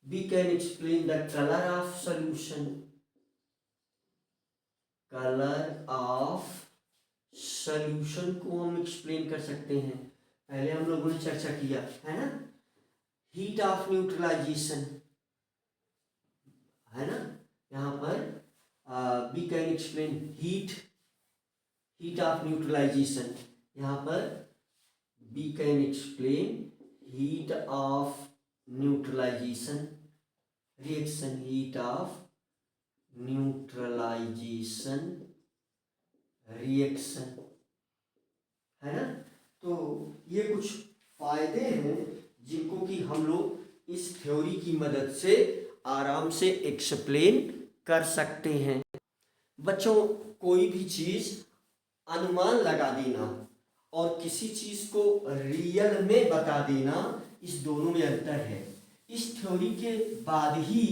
we can explain the colour of solution, को हम एक्सप्लेन कर सकते हैं। पहले हम लोगों ने चर्चा किया है ना, हीट ऑफ न्यूट्रलाइजेशन है ना, यहाँ पर we can explain heat of neutralization, यहाँ पर we can explain heat of neutralization reaction, heat of neutralization reaction, है ना। तो ये कुछ फायदे हैं जिनको कि हम लोग इस थ्योरी की मदद से आराम से एक्सप्लेन कर सकते हैं। बच्चों, कोई भी चीज अनुमान लगा देना और किसी चीज को रियल में बता देना, इस दोनों में अंतर है। इस थ्योरी के बाद ही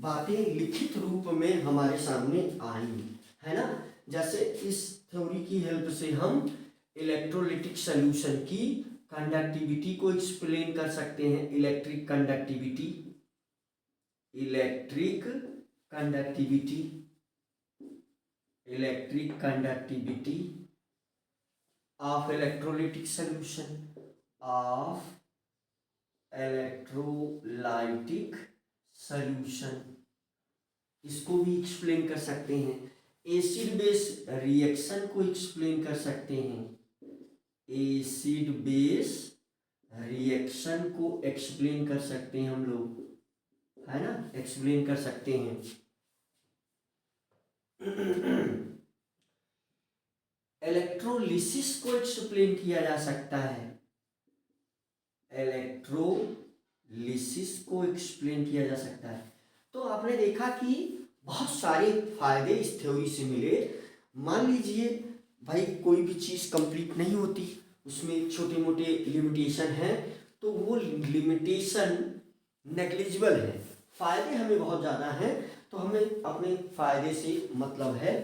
बातें लिखित रूप में हमारे सामने आई, है ना। जैसे इस थ्योरी की हेल्प से हम इलेक्ट्रोलिटिक सॉल्यूशन की कंडक्टिविटी को एक्सप्लेन कर सकते हैं। Electric conductivity of electrolytic solution of electrolytic solution, इसको भी एक्सप्लेन कर सकते हैं। एसिड बेस रिएक्शन को एक्सप्लेन कर सकते हैं, एसिड बेस रिएक्शन को एक्सप्लेन कर सकते हैं हम लोग, है ना, एक्सप्लेन कर सकते हैं। इलेक्ट्रोलिसिस को एक्सप्लेन किया जा सकता है, इलेक्ट्रोलिसिस को एक्सप्लेन किया जा सकता है। तो आपने देखा कि बहुत सारे फायदे इस थ्योरी से मिले। मान लीजिए भाई कोई भी चीज़ कंप्लीट नहीं होती, उसमें छोटे मोटे लिमिटेशन हैं, तो वो लिमिटेशन नेग्लिजिबल है, फायदे हमें बहुत ज़्यादा हैं, तो हमें अपने फायदे से मतलब है।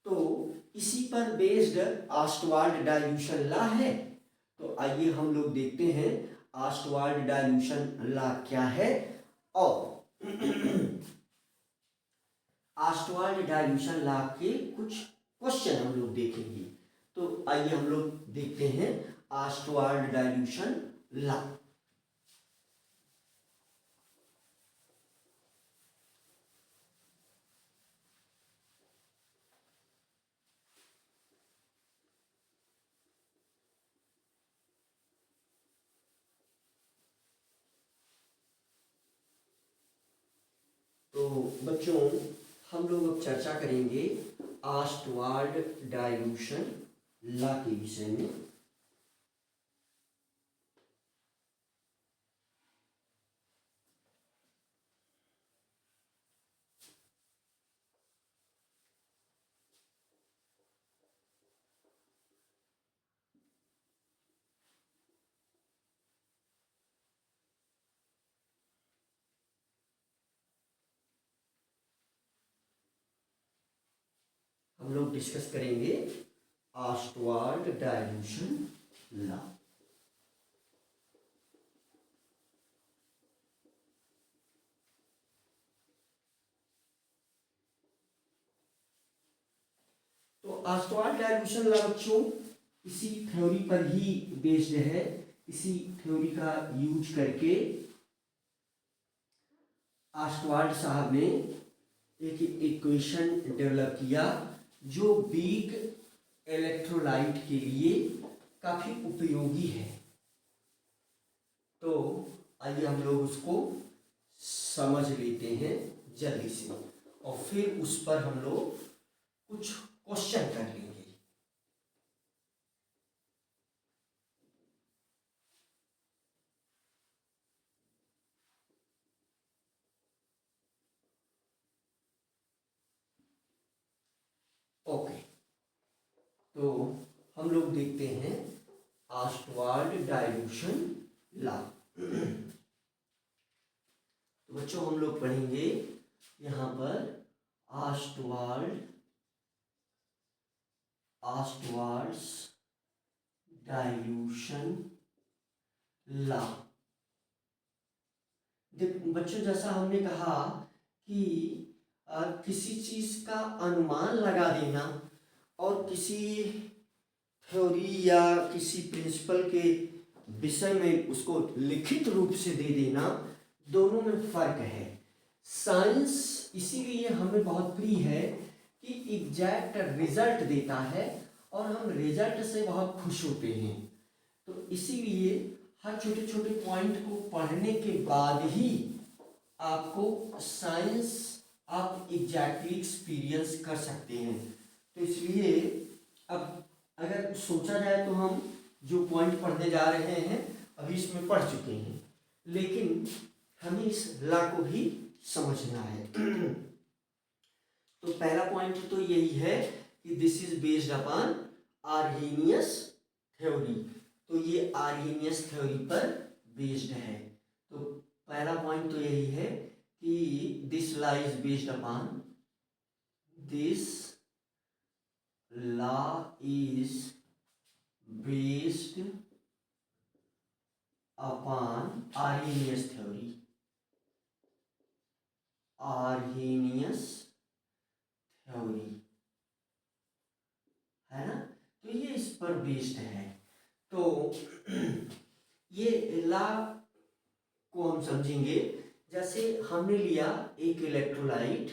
तो इसी पर बेस्ड ऑस्टवाल्ड डाइल्यूशन लॉ है। तो आइए हम लोग देखते हैं ऑस्टवाल्ड डाइल्यूशन लॉ क्या है, और ऑस्टवाल्ड डाइल्यूशन लॉ के कुछ क्वेश्चन हम लोग देखेंगे। तो आइए हम लोग देखते हैं ऑस्टवाल्ड डाइल्यूशन लॉ। तो बच्चों हम लोग अब चर्चा करेंगे ऑस्टवाल्ड डाइल्यूशन लॉ के विषय में। हम लोग डिस्कस करेंगे ऑस्टवाल्ड डाइल्यूशन लॉ। तो ऑस्टवाल्ड डाइल्यूशन लॉ बच्चों इसी थ्योरी पर ही बेस्ड है। इसी थ्योरी का यूज करके ऑस्टवाल्ड साहब ने एक इक्वेशन डेवलप किया जो वीक इलेक्ट्रोलाइट के लिए काफ़ी उपयोगी है। तो आइए हम लोग उसको समझ लेते हैं जल्दी से, और फिर उस पर हम लोग कुछ क्वेश्चन कर लेंगे। ओके, तो हम लोग देखते हैं ऑस्टवाल्ड डाइल्यूशन लॉ। तो बच्चों हम लोग पढ़ेंगे यहाँ पर ऑस्टवाल्ड्स डाइल्यूशन लॉ। बच्चों जैसा हमने कहा कि किसी चीज़ का अनुमान लगा देना और किसी थ्योरी या किसी प्रिंसिपल के विषय में उसको लिखित रूप से दे देना, दोनों में फर्क है। साइंस इसीलिए हमें बहुत प्रिय है कि एग्जैक्ट रिजल्ट देता है और हम रिजल्ट से बहुत खुश होते हैं। तो इसीलिए हर छोटे छोटे पॉइंट को पढ़ने के बाद ही आपको साइंस आप एग्जैक्टली एक्सपीरियंस कर सकते हैं। तो इसलिए अब अगर सोचा जाए तो हम जो पॉइंट पढ़ने जा रहे हैं अभी इसमें पढ़ चुके हैं, लेकिन हमें इस लॉ को भी समझना है। तो पहला पॉइंट तो यही है कि this is based upon Arrhenius theory. तो ये आर्हेनियस थ्योरी पर बेस्ड है। तो पहला पॉइंट तो यही है कि this law is based upon, this law is based upon Arrhenius theory, Arrhenius theory, है ना। तो ये इस पर बेस्ड है। तो ये ला को हम समझेंगे। जैसे हमने लिया एक इलेक्ट्रोलाइट,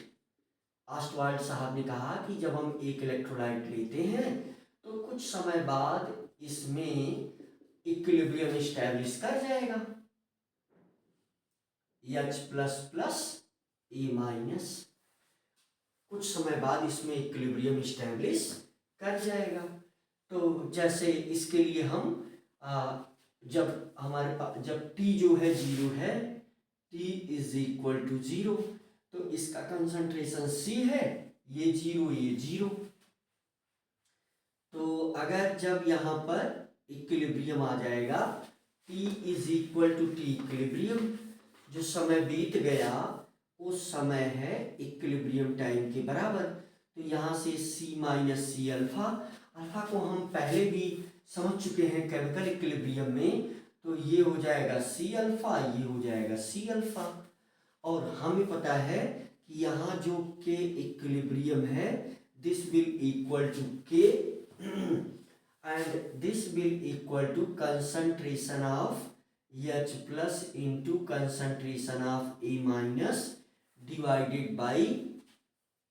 ऑस्टवाल्ड साहब ने कहा कि जब हम एक इलेक्ट्रोलाइट लेते हैं तो कुछ समय बाद इसमें इक्विलिब्रियम एस्टैब्लिश कर जाएगा, H प्लस प्लस ए माइनस, कुछ समय बाद इसमें इक्विलिब्रियम एस्टैब्लिश कर जाएगा। तो जैसे इसके लिए हम जब हमारे पास जब t जो है 0 है, t इज इक्वल टू 0, तो इसका कंसंट्रेशन C है, ये 0 ये 0। तो अगर जब यहाँ पर इक्विलिब्रियम आ जाएगा, t is equal to T equilibrium, जो समय बीत गया उस समय है इक्विलिब्रियम टाइम के बराबर। तो यहाँ से C minus C alpha, alpha को हम पहले भी समझ चुके हैं केमिकल इक्विलिब्रियम में, तो ये हो जाएगा C अल्फा, ये हो जाएगा C अल्फा। और हमें पता है कि यहाँ जो K इक्विलिब्रियम है, this will equal to K and this will equal to concentration of H plus into concentration of A minus divided by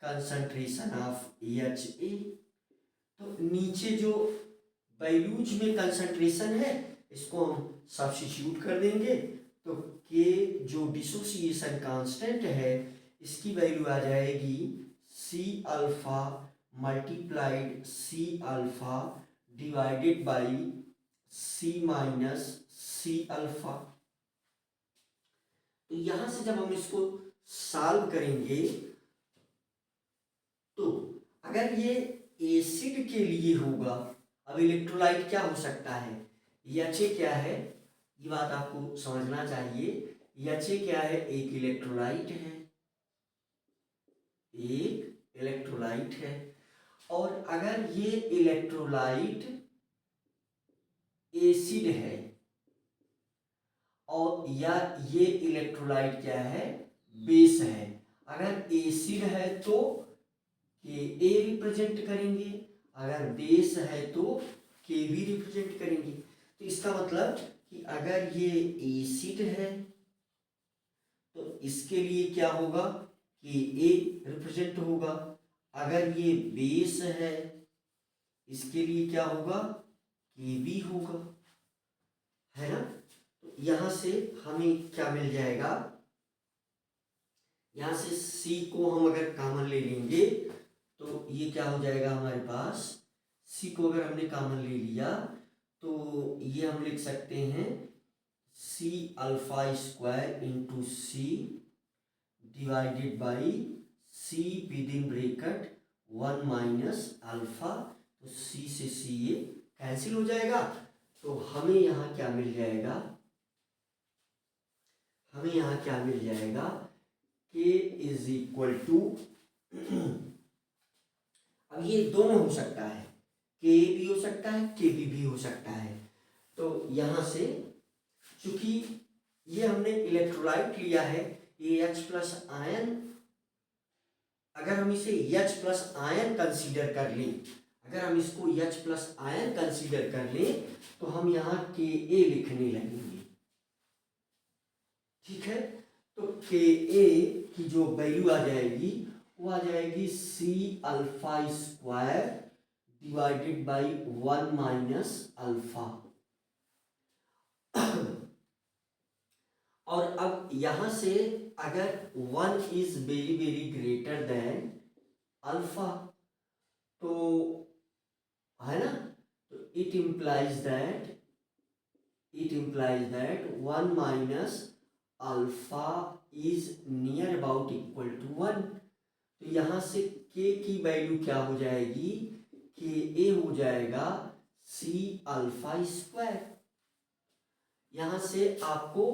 concentration of HA। तो नीचे जो वैल्यूज में कंसंट्रेशन है इसको हम सब्स्टिट्यूट कर देंगे, तो K जो डिसोसिएशन कांस्टेंट है इसकी वैल्यू आ जाएगी C alpha multiplied C alpha divided by C minus C alpha. तो यहां से जब हम इसको सॉल्व करेंगे तो अगर ये एसिड के लिए होगा, अब इलेक्ट्रोलाइट क्या हो सकता है, HA क्या है, ये बात आपको समझना चाहिए। HA क्या है, एक इलेक्ट्रोलाइट है, एक इलेक्ट्रोलाइट है। और अगर ये इलेक्ट्रोलाइट एसिड है और या ये इलेक्ट्रोलाइट क्या है, बेस है। अगर एसिड है तो Ka रिप्रेजेंट करेंगे, अगर बेस है तो Kb रिप्रेजेंट करेंगे। तो इसका मतलब कि अगर ये एसिड है तो इसके लिए क्या होगा, Ka रिप्रेजेंट होगा। अगर ये बेस है इसके लिए क्या होगा, Kb होगा, है ना। तो यहां से हमें क्या मिल जाएगा, यहां से C को हम अगर कॉमन ले लेंगे तो ये क्या हो जाएगा हमारे पास, C को अगर हमने कॉमन ले लिया तो ये हम लिख सकते हैं C alpha square into C divided by C with in bracket 1 minus alpha. तो C से C ये कैंसिल हो जाएगा, तो हमें यहाँ क्या मिल जाएगा, हमें यहाँ क्या मिल जाएगा, K इज इक्वल टू, अब ये दोनों हो सकता है, K भी हो सकता है Kb भी हो सकता है। तो यहाँ से चूंकि ये हमने इलेक्ट्रोलाइट लिया है H प्लस आयन, अगर हम इसे H प्लस आयन कंसीडर कर लें, अगर हम इसको H प्लस आयन कंसीडर कर लें तो हम यहाँ Ka लिखने लगेंगे, ठीक है। तो Ka की जो वैल्यू आ जाएगी वो आ जाएगी C alpha square divided by 1 minus alpha. और अब यहां से अगर 1 is very very greater than alpha, तो है ना, तो it implies that 1 minus alpha is near about equal to 1। तो यहां से K की वैल्यू क्या हो जाएगी, Ka हो जाएगा C अल्फा स्क्वायर। यहां से आपको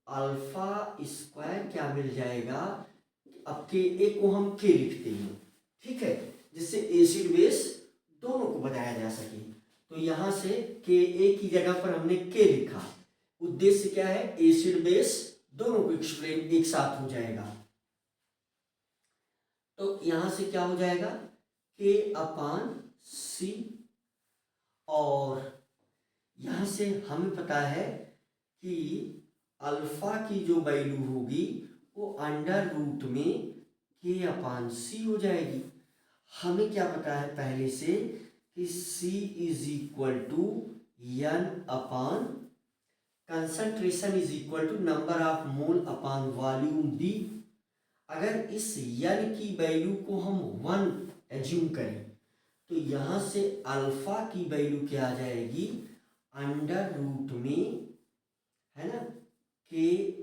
अल्फा स्क्वायर क्या मिल जाएगा, अब Ka को हम K लिखते हैं, ठीक है, जिससे एसिड बेस दोनों को बताया जा सके। तो यहां से Ka की जगह पर हमने K लिखा, उद्देश्य क्या है, एसिड बेस दोनों को एक्सप्लेन एक साथ हो जाएगा। तो यहां से क्या हो जाएगा, K अपान C, और यहां से हमें पता है कि अल्फा की जो वैल्यू होगी वो अंडर रूट में k/c हो जाएगी। हमें क्या पता है पहले से कि c is equal to n upon concentration is equal to number of mole upon volume b। अगर इस n की वैल्यू को हम 1 एज्यूम करें तो यहाँ से अल्फा की वैल्यू क्या आ जाएगी, अंडर रूट में, है ना, k/n/v,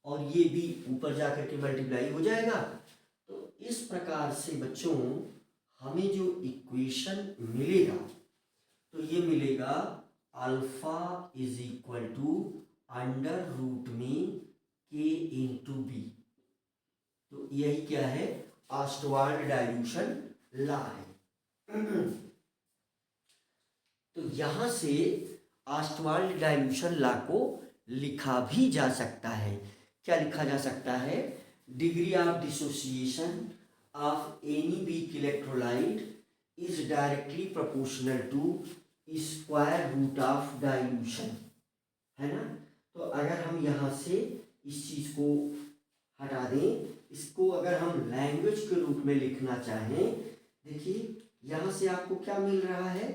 और ये भी ऊपर जाकर के मल्टीप्लाई हो जाएगा। तो इस प्रकार से बच्चों हमें जो इक्वेशन मिलेगा तो ये मिलेगा alpha is equal to under root में k/b। तो यही क्या है, ऑस्टवाल्ड डाइल्यूशन लॉ है। तो यहां से ऑस्टवाल्ड डाइल्यूशन लॉ को लिखा भी जा सकता है। क्या लिखा जा सकता है, degree of dissociation of any weak electrolyte is directly proportional to square root of dilution, है ना। तो अगर हम यहाँ से इस चीज को हटा दें, इसको अगर हम लैंग्वेज के रूप में लिखना चाहें, देखिए यहाँ से आपको क्या मिल रहा है,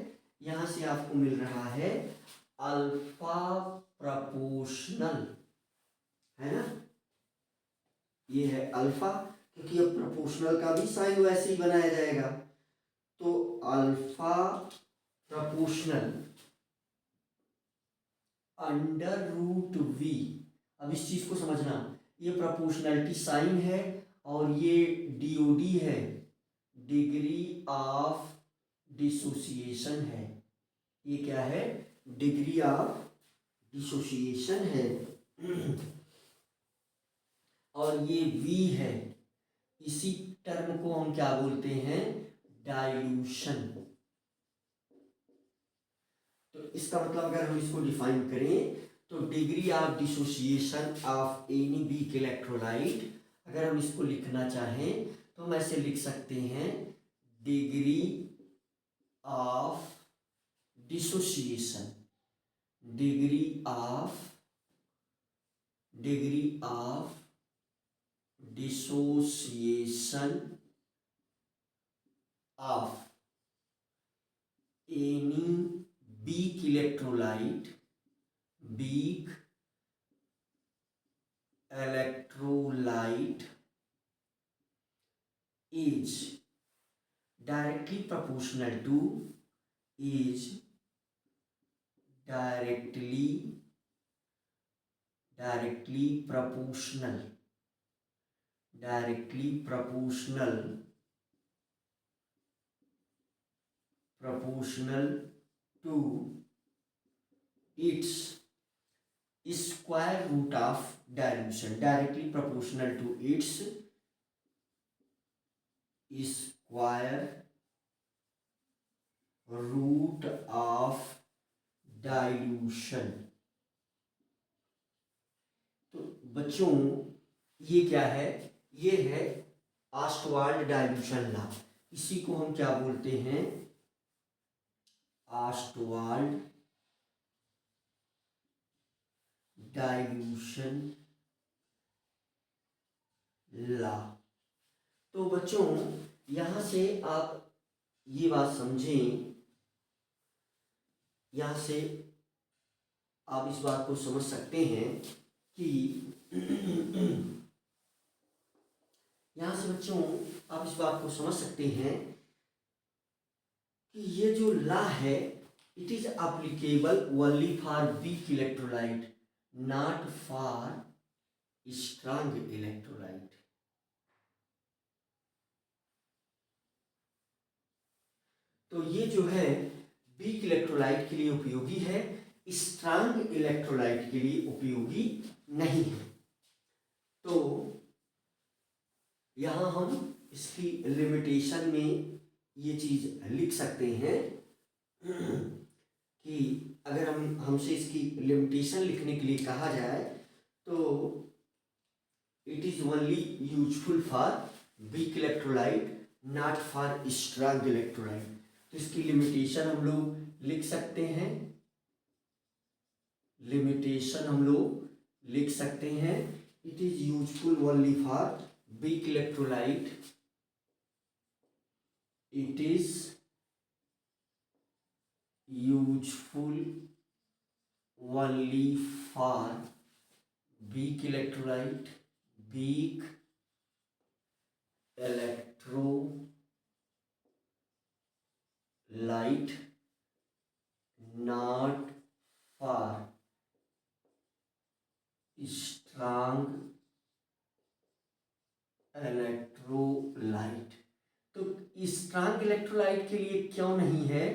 यहाँ से आपको मिल रहा है अल्फा प्रोपोर्शनल, है ना, ये है अल्फा, क्योंकि अब प्रोपोर्शनल का भी साइन वैसे ही बनाया जाएगा। तो alpha proportional under root V. अब इस चीज को समझना, ये प्रोपोर्शनलिटी साइन है और ये डीओडी है, डिग्री ऑफ डिसोसिएशन है। ये क्या है, डिग्री ऑफ डिसोसिएशन है। और ये v है, इसी टर्म को हम क्या बोलते हैं, डाइल्यूशन। तो इसका मतलब अगर हम इसको डिफाइन करें तो degree of dissociation of any weak electrolyte, अगर हम इसको लिखना चाहें तो हम ऐसे लिख सकते हैं, degree of dissociation, degree of dissociation of any weak electrolyte is directly proportional to directly proportional to its square root of dilution, directly proportional to its square root of dilution। तो बच्चों ये क्या है, ये है ऑस्टवाल्ड डाइल्यूशन लॉ। इसी को हम क्या बोलते हैं, ऑस्टवाल्ड डाइल्यूशन लॉ। तो बच्चों यहां से आप ये बात समझें, यहां से आप इस बात को समझ सकते हैं कि यहां से बच्चों आप इस बात को समझ सकते हैं कि ये जो लॉ है it is applicable only for weak electrolyte, not for strong electrolyte. तो ये जो है वीक इलेक्ट्रोलाइट के लिए उपयोगी है, स्ट्रांग इलेक्ट्रोलाइट के लिए उपयोगी नहीं है। तो यहां हम इसकी लिमिटेशन में ये चीज लिख सकते हैं कि अगर हमसे इसकी लिमिटेशन लिखने के लिए कहा जाए तो it is only useful for weak electrolyte, not for strong electrolyte. तो इसकी लिमिटेशन हम लोग लिख सकते हैं, लिमिटेशन हम लोग लिख सकते हैं, it is useful only for weak electrolyte, it is useful only for weak electrolyte, weak electrolyte, not for strong electrolyte। तो स्ट्रॉन्ग इलेक्ट्रोलाइट के लिए क्यों नहीं है?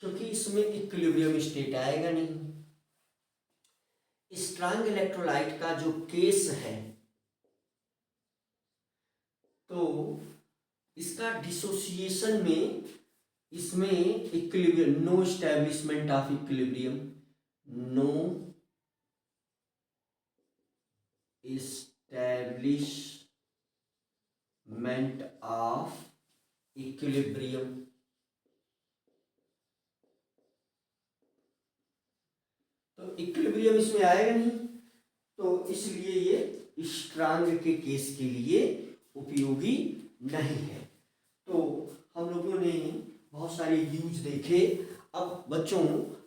क्योंकि इसमें इक्विलिब्रियम स्टेट आएगा नहीं। स्ट्रॉन्ग इलेक्ट्रोलाइट का जो केस है, तो इसका डिसोसिएशन में इसमें equilibrium, no establishment of equilibrium, no establishment of equilibrium. तो इक्विलिब्रियम इसमें आएगा नहीं, तो इसलिए ये स्ट्रॉन्ग के केस के लिए उपयोगी नहीं है। तो हम लोगों ने बहुत सारे यूज देखे। अब बच्चों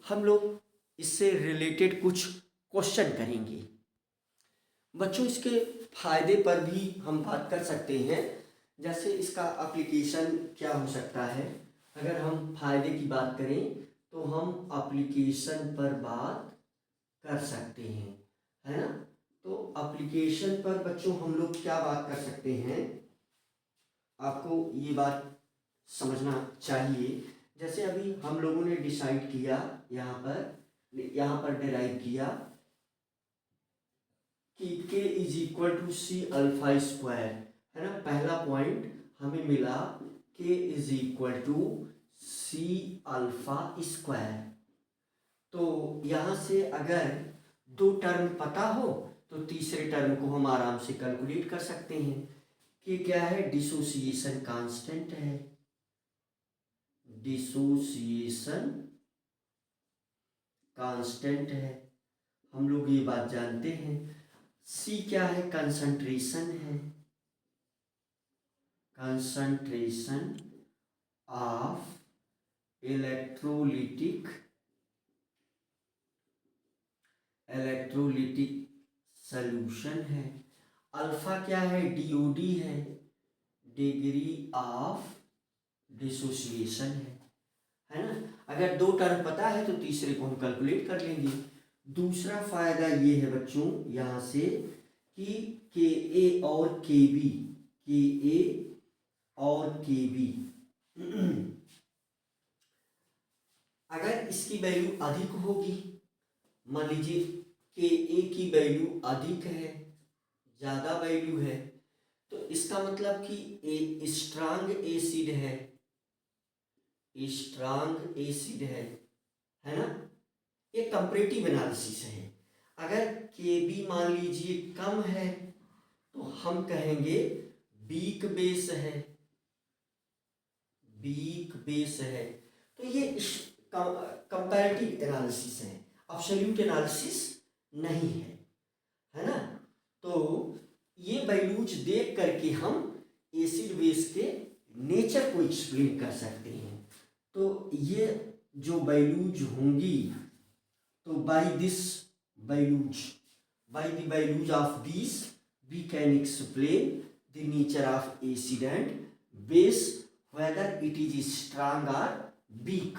हम लोग इससे रिलेटेड कुछ क्वेश्चन करेंगे। बच्चों इसके फायदे पर भी हम बात कर सकते हैं, जैसे इसका एप्लीकेशन क्या हो सकता है। अगर हम फायदे की बात करें तो हम एप्लीकेशन पर बात कर सकते हैं, है ना। तो एप्लीकेशन पर बच्चों हम लोग क्या बात कर सकते हैं, आपको ये बात समझना चाहिए। जैसे अभी हम लोगों ने डिसाइड किया, यहाँ पर डिराइव किया कि K is equal to C alpha square, है ना। पहला पॉइंट हमें मिला K is equal to C alpha square. तो यहाँ से अगर दो टर्म पता हो तो तीसरे टर्म को हम आराम से कैलकुलेट कर सकते हैं कि क्या है, डिसोसिएशन कांस्टेंट है, डिसोसिएशन कांस्टेंट है, हम लोग ये बात जानते हैं। सी क्या है, कंसंट्रेशन है, कंसंट्रेशन ऑफ इलेक्ट्रोलिटिक सॉल्यूशन है। अल्फा क्या है, डीओडी है, डिग्री ऑफ डिसोसिएशन है ना। अगर दो टर्म पता है तो तीसरे को हम कैलकुलेट कर लेंगे। दूसरा फायदा ये है बच्चों यहाँ से कि के ए और के बी, के ए और के बी अगर इसकी वैल्यू अधिक होगी, मान लीजिए के ए की वैल्यू अधिक है, ज़्यादा वैल्यू है, तो इसका मतलब कि ए स्ट्रांग एसिड है, स्ट्रांग एसिड है ना। ये कंपैरेटिव एनालिसिस है। अगर के बी मान लीजिए कम है तो हम कहेंगे वीक बेस है, वीक बेस है। तो ये कंपैरेटिव एनालिसिस है, एब्सोल्यूट एनालिसिस नहीं है ना। तो ये वैल्यूज देख करके हम एसिड बेस के नेचर को एक्सप्लेन कर सकते हैं। तो ये जो वैल्यूज होंगी, तो by this values, by the values of this we can explain the nature of acid and base, whether it is strong और वीक,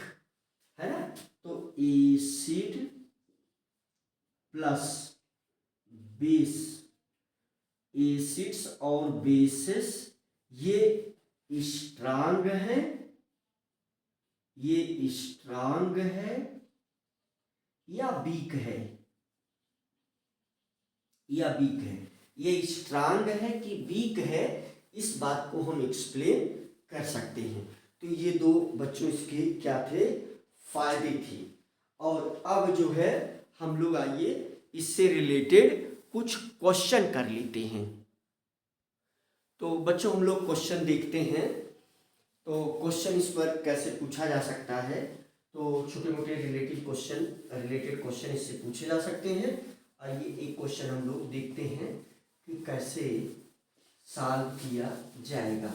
है ना। तो एसिड प्लस बेस, एसिड्स और बेसेस ये स्ट्रांग है, ये स्ट्रांग है या वीक है, या वीक है। ये स्ट्रांग है कि वीक है, इस बात को हम एक्सप्लेन कर सकते हैं। तो ये दो बच्चों इसके क्या थे, फायदे थे। और अब जो है हम लोग आइए इससे रिलेटेड कुछ क्वेश्चन कर लेते हैं। तो बच्चों हम लोग क्वेश्चन देखते हैं। तो क्वेश्चन इस पर कैसे पूछा जा सकता है, तो छोटे मोटे रिलेटेड क्वेश्चन इससे पूछे जा सकते हैं। आइए एक क्वेश्चन हम लोग देखते हैं कि कैसे सॉल्व किया जाएगा।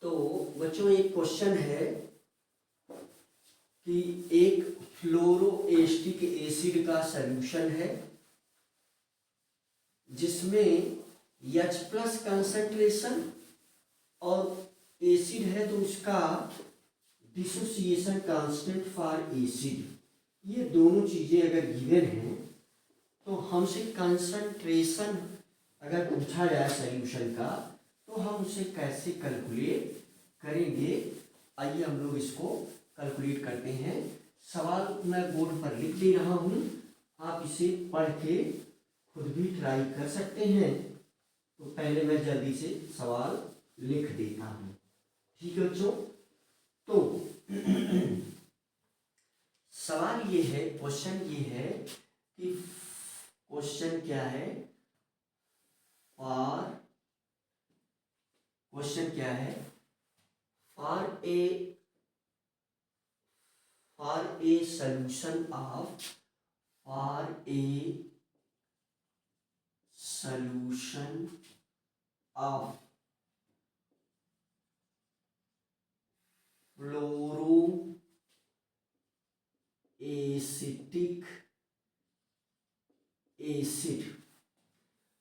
तो बच्चों एक क्वेश्चन है कि एक फ्लोरोएस्टिक एसिड का सॉल्यूशन है जिसमें H+ कंसंट्रेशन और एसिड है तो उसका डिसोसिएशन कांस्टेंट फॉर एसिड, ये दोनों चीज़ें अगर गिवन हैं तो हमसे कंसंट्रेशन अगर पूछा जाए सॉल्यूशन का तो हम उसे कैसे कैलकुलेट करेंगे। आइए हम लोग इसको कैलकुलेट करते हैं। सवाल मैं बोर्ड पर लिख दे रहा हूँ, आप इसे पढ़ के खुद भी ट्राई कर सकते हैं। तो पहले मैं जल्दी से सवाल लिख देता हूँ, ठीक है बच्चों। तो सवाल ये है, क्वेश्चन ये है कि क्वेश्चन क्या है, क्वेश्चन क्या है, for a solution of fluoroacetic acid,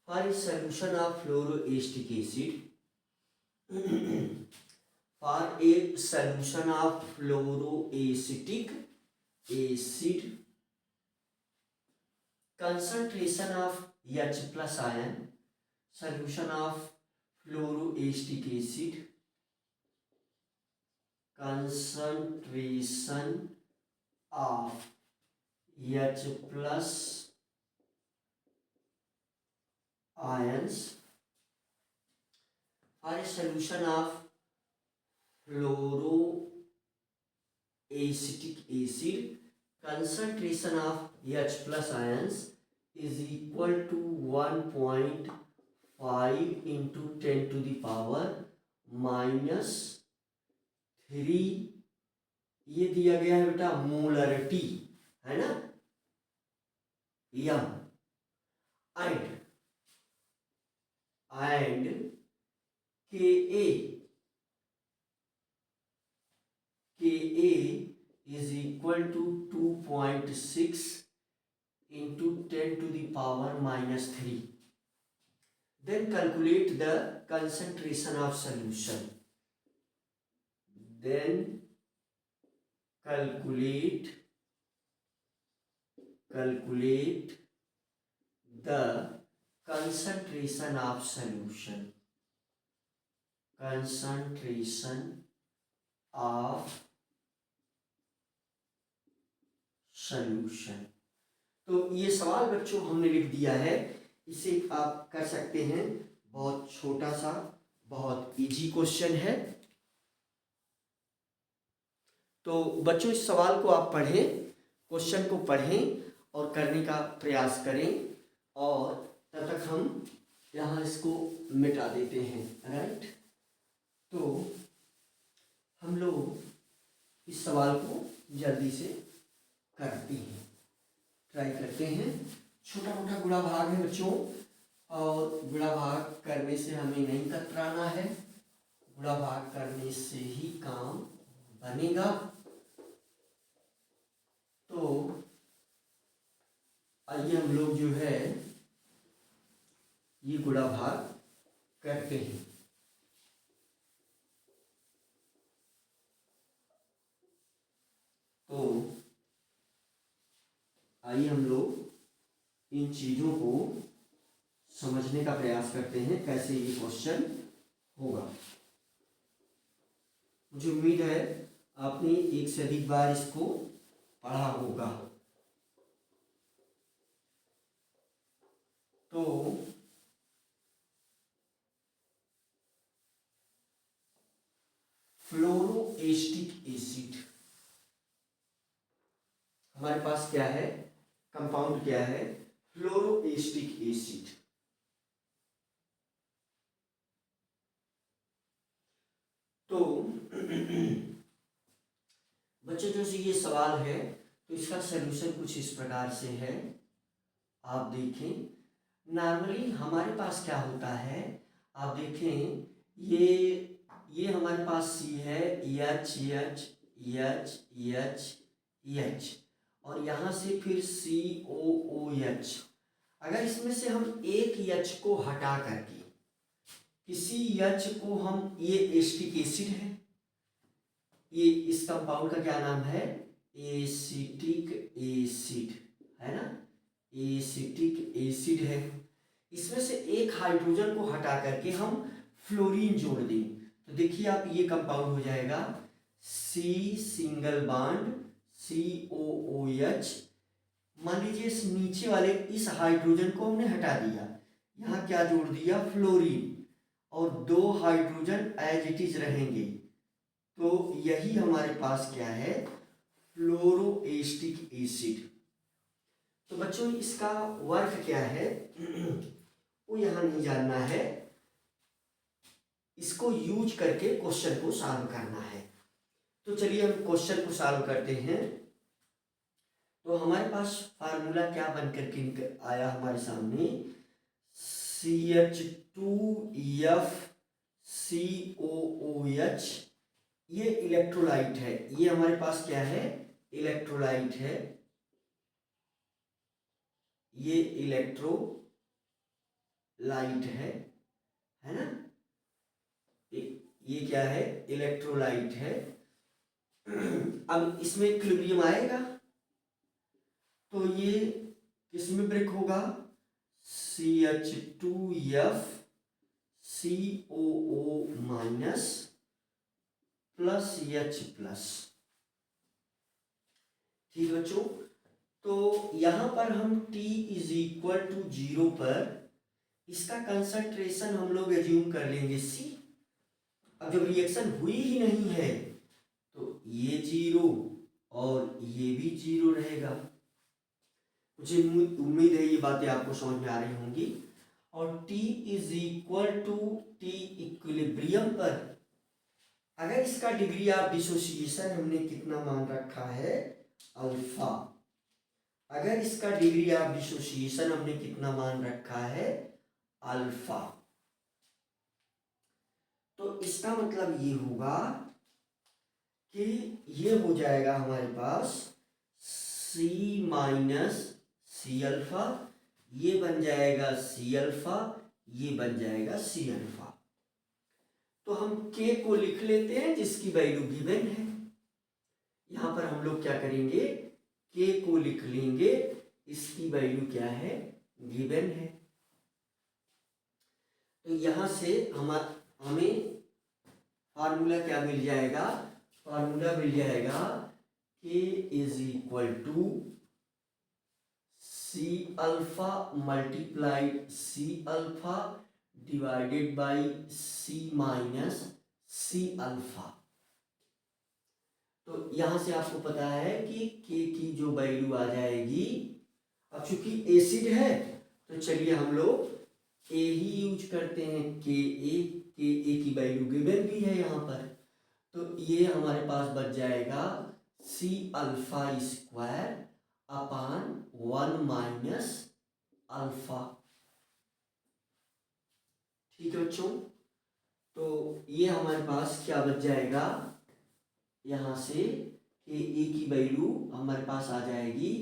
for a solution of fluoroacetic acid, for a solution of fluoroacetic acid, concentration of H+ ion, solution of fluoroacetic acid, concentration of H+ ions for a solution of fluoroacetic acid, concentration of H+ ions is equal to 1.5 into 10 to the power -3, ये दिया गया है बेटा molarity, है ना, यम, and Ka is equal to 2.6 into 10 to the power -3. Then calculate the concentration of solution. Then calculate the concentration of solution. तो ये सवाल बच्चों हमने लिख दिया है, इसे आप कर सकते हैं। बहुत छोटा सा, बहुत इजी क्वेश्चन है। तो बच्चों इस सवाल को आप पढ़ें, क्वेश्चन को पढ़ें और करने का प्रयास करें, और तब तक हम यहाँ इसको मिटा देते हैं, राइट। तो हम लोग इस सवाल को जल्दी से करते हैं, ट्राई करते हैं। छोटा मोटा गुणा भाग है बच्चों, और गुणा भाग करने से हमें नहीं कतराना है, गुणा भाग करने से ही काम बनेगा। तो आइए हम लोग जो है ये गुणा भाग करते हैं। तो आइए हम लोग इन चीज़ों को समझने का प्रयास करते हैं, कैसे ये क्वेश्चन होगा। मुझे उम्मीद है आपने एक से अधिक बार इसको पढ़ा होगा। तो फ्लोरोएस्टिक एसिड हमारे पास क्या है, कंपाउंड क्या है, फ्लोरोएस्टिक एसिड। तो बच्चों जो ये सवाल है तो इसका सलूशन कुछ इस प्रकार से है। आप देखें, नॉर्मली हमारे पास क्या होता है, आप देखें ये हमारे पास सी है, H H H H H, और यहाँ से फिर सी ओ एच। अगर इसमें से हम एक एच को हटा करके किसी एच को हम, ये एसिटिक एसिड है, ये इस कंपाउंड का क्या नाम है, एसिटिक एसिड है ना, एसिटिक एसिड है। इसमें से एक हाइड्रोजन को हटा करके हम फ्लोरीन जोड़ दें तो देखिए आप, ये कंपाउंड हो जाएगा सी सिंगल बॉन्ड COOH। मान लीजिए इस नीचे वाले इस हाइड्रोजन को हमने हटा दिया, यहाँ क्या जोड़ दिया, फ्लोरीन, और 2 हाइड्रोजन एज इट इज रहेंगे, तो यही हमारे पास क्या है, फ्लोरोएस्टिक एसिड। तो बच्चों इसका वर्क क्या है वो यहाँ नहीं जानना है, इसको यूज करके क्वेश्चन को सॉल्व करना है। तो चलिए हम क्वेश्चन को सॉल्व करते हैं। तो हमारे पास फार्मूला क्या बन करके आया हमारे सामने, CH2FCOOH। ये इलेक्ट्रोलाइट है, ये हमारे पास क्या है, इलेक्ट्रोलाइट है, ये इलेक्ट्रोलाइट है ना, ये क्या है, इलेक्ट्रोलाइट है। अब इसमें इक्विलिब्रियम आएगा तो ये किसमें ब्रेक होगा, CH2FCOO minus plus H plus. ठीक बच्चों, तो यहां पर हम T इज इक्वल टू 0 पर इसका कंसंट्रेशन हम लोग एज्यूम कर लेंगे C। अब जब रिएक्शन हुई ही नहीं है तो ये 0 और ये भी 0 रहेगा। मुझे उम्मीद है ये बातें आपको समझ में आ रही होंगी। और T is equal to T equilibrium पर अगर इसका डिग्री ऑफ डिसोसिएशन हमने कितना मान रखा है, अल्फा। अगर इसका डिग्री ऑफ डिसोसिएशन हमने कितना मान रखा है, अल्फा, तो इसका मतलब ये होगा कि ये हो जाएगा हमारे पास C माइनस सी अल्फा, ये बन जाएगा C अल्फा, ये बन जाएगा C अल्फा। तो हम K को लिख लेते हैं जिसकी वैल्यू गिवन है। यहां पर हम लोग क्या करेंगे, K को लिख लेंगे, इसकी वैल्यू क्या है, गिवन है। तो यहां से हमें फार्मूला क्या मिल जाएगा, फार्मूला मिल जाएगा K is equal to C alpha multiplied C alpha divided by C minus C alpha. तो यहां से आपको पता है कि K की जो वैल्यू आ जाएगी, अब चूंकि एसिड है तो चलिए हम लोग A ही यूज करते हैं, KA की वैल्यू गिवन भी है यहाँ पर, तो ये हमारे पास बच जाएगा C alpha square upon 1 minus alpha. ठीक है बच्चों, तो ये हमारे पास क्या बच जाएगा, यहां से कि ए की वैल्यू हमारे पास आ जाएगी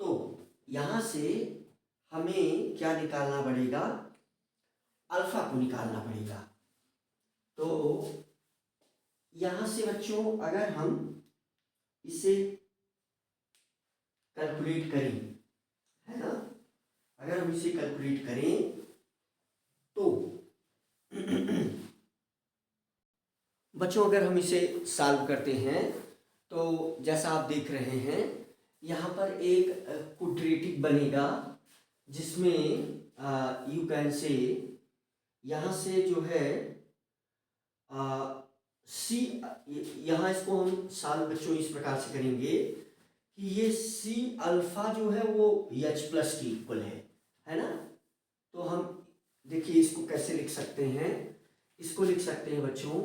तो यहां से हमें क्या निकालना पड़ेगा, अल्फा को निकालना पड़ेगा। तो यहां से बच्चों अगर हम इसे कैलकुलेट करें, है ना, अगर हम इसे कैलकुलेट करें तो बच्चों अगर हम इसे सॉल्व करते हैं तो जैसा आप देख रहे हैं यहाँ पर एक क्वाड्रेटिक बनेगा जिसमें यू कैन से यहाँ से जो है सी, यहाँ इसको हम सॉल्व बच्चों इस प्रकार से करेंगे कि ये C अल्फा जो है वो H प्लस की इक्वल है ना। तो हम देखिए इसको कैसे लिख सकते हैं, इसको लिख सकते हैं बच्चों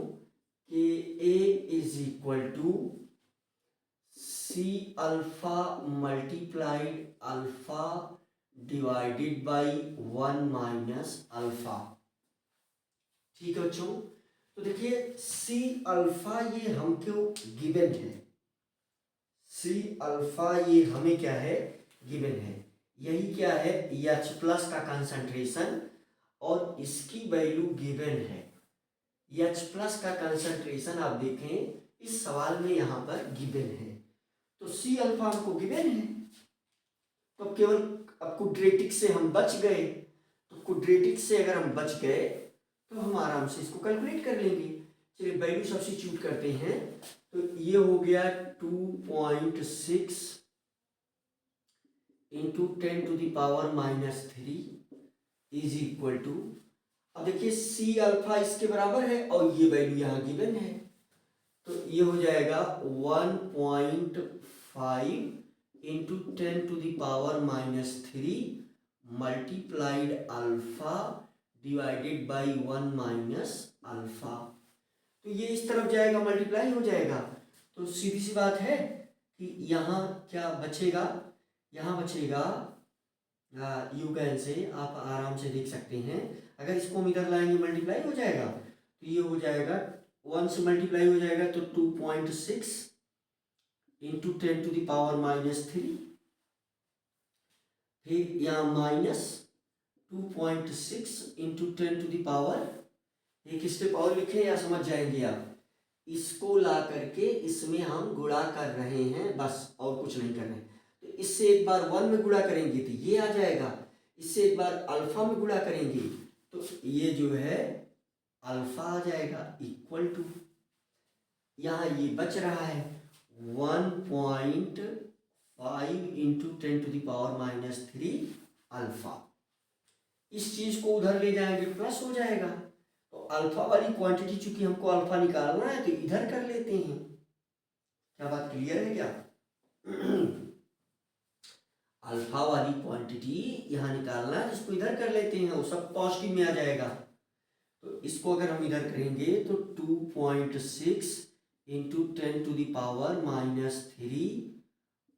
कि a is equal to C alpha multiplied alpha divided by 1 minus alpha. ठीक है बच्चों, तो देखिए सी अल्फा ये हमको गिवन है, सी अल्फा ये हमें क्या है, गिवन है। यही क्या है, एच प्लस का कंसंट्रेशन, और इसकी वैल्यू गिवन है। एच प्लस का कंसंट्रेशन आप देखें इस सवाल में यहाँ पर गिवन है, तो सी अल्फा हमको गिवन है। तो अब केवल अब क्वाड्रेटिक से हम बच गए, तो क्वाड्रेटिक से अगर हम बच गए तो हम आराम से इसको कैलकुलेट कर लेंगे। चलिए वैल्यू सब्स्टिट्यूट करते हैं, तो ये हो गया 2.6 इंटू 10⁻³ इज इक्वल टू, अब देखिए सी अल्फा इसके बराबर है और ये वैल्यू यहाँ गिवन है, तो ये हो जाएगा 1.5 into 10⁻³ multiplied alpha divided by 1 minus alpha. तो ये इस तरफ जाएगा, मल्टीप्लाई हो जाएगा, तो सीधी सी बात है कि यहाँ क्या बचेगा, यहाँ बचेगा यू कैन से, आप आराम से देख सकते हैं। अगर इसको हम इधर लाएंगे मल्टीप्लाई हो जाएगा, तो ये हो जाएगा 1 से मल्टीप्लाई हो जाएगा तो 2.6 इंटू 10⁻³ फिर यहाँ माइनस 2.6 इंटू 10⁻, ये किसके पावर लिखे या समझ जाएंगे आप, इसको ला करके इसमें हम गुणा कर रहे हैं बस, और कुछ नहीं कर रहे हैं। तो इससे एक बार 1 में गुणा करेंगे तो ये आ जाएगा, इससे एक बार अल्फा में गुणा करेंगे तो ये जो है अल्फा आ जाएगा, इक्वल टू यहाँ ये बच रहा है 1.5 इंटू 10⁻³ अल्फा। इस चीज को उधर ले जाएंगे प्लस हो जाएगा, तो अल्फा वाली क्वांटिटी चूंकि हमको अल्फा निकालना है तो इधर कर लेते हैं। क्या बात क्लियर है क्या? अल्फा वाली क्वांटिटी यहाँ निकालना है, जिसको इधर कर लेते हैं, वो सब पॉजिटिव में आ जाएगा। तो इसको अगर हम इधर करेंगे तो 2.6 इंटू 10⁻³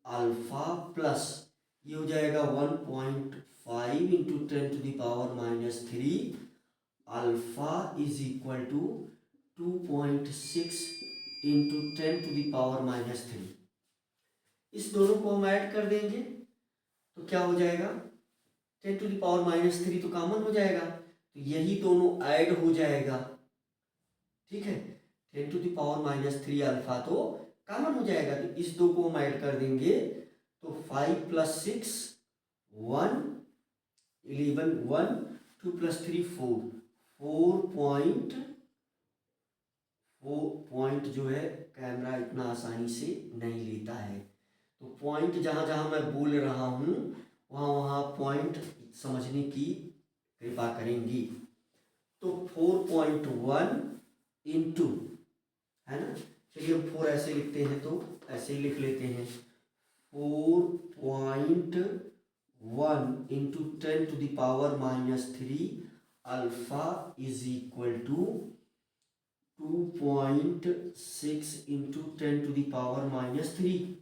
अल्फा प्लस ये हो जाएगा 1.5 into 10⁻³ alpha is equal to 2.6 into 10⁻³। इस दोनों को हम ऐड कर देंगे तो क्या हो जाएगा, 10⁻³ तो कॉमन हो जाएगा, तो यही दोनों ऐड हो जाएगा। ठीक है, 10⁻³ अल्फा तो कॉमन हो जाएगा, तो इस दो को हम ऐड कर देंगे तो 5 + 6 1 11 1 2 + 3 4 4 जो है कैमरा इतना आसानी से नहीं लेता है, तो पॉइंट जहाँ जहाँ मैं बोल रहा हूँ वहाँ वहाँ पॉइंट समझने की कृपा करेंगी। तो 4.1 इंटू, है ना, चलिए हम 4 ऐसे लिखते हैं तो ऐसे ही लिख लेते हैं 4.1 into 10⁻³ alpha is equal to 2.6 into 10⁻³।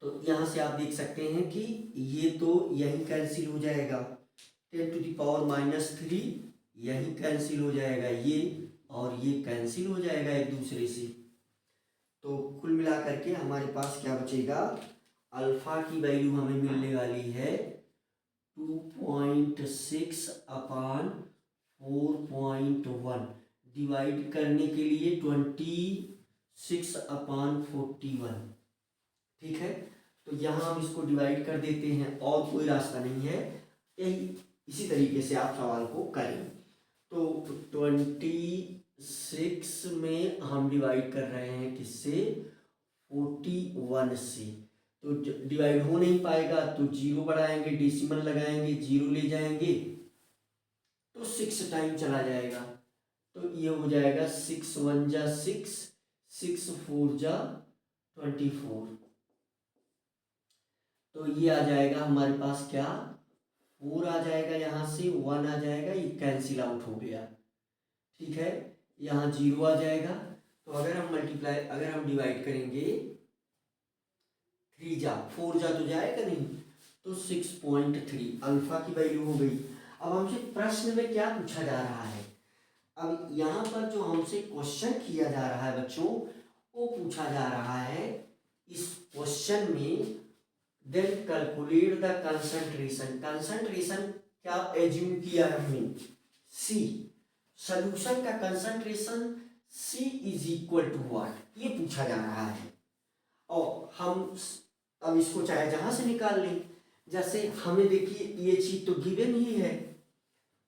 तो यहाँ से आप देख सकते हैं कि ये तो यही कैंसिल हो जाएगा, 10⁻³ यही कैंसिल हो जाएगा, ये और ये कैंसिल हो जाएगा एक दूसरे से। तो कुल मिला करके हमारे पास क्या बचेगा, अल्फा की वैल्यू हमें मिलने वाली है 2.6/4.1 डिवाइड करने के लिए 26/41। ठीक है, तो यहाँ हम इसको डिवाइड कर देते हैं और कोई रास्ता नहीं है, यही इसी तरीके से आप सवाल को करें। तो 26 में हम डिवाइड कर रहे हैं किससे, 41 से, तो डिवाइड हो नहीं पाएगा तो 0 बढ़ाएंगे, डेसिमल लगाएंगे, 0 ले जाएंगे तो 6 टाइम चला जाएगा, तो ये हो जाएगा 6 × 1 = 6 6 × 4 = 24। तो ये आ जाएगा हमारे पास क्या, 4 आ जाएगा, यहाँ से 1 आ जाएगा, ये कैंसिल आउट हो गया। ठीक है, यहाँ 0 आ जाएगा। तो अगर हम डिवाइड करेंगे 3 जा 4 जा तो जाएगा नहीं, तो 6.3 अल्फा की वैल्यू हो गई। अब हमसे प्रश्न में क्या पूछा जा रहा है, अब यहाँ पर जो हमसे क्वेश्चन किया जा रहा है बच्चों, वो पूछा जा रहा है इस क्वेश्चन में, then calculate the concentration. Concentration क्या एज्यूम किया हमने, सी। सॉल्यूशन का concentration C is equal to what, ये पूछा जा रहा है। और हम अब इसको चाहे जहां से निकाल लें, जैसे हमें देखिए ये चीज तो गिवन ही है,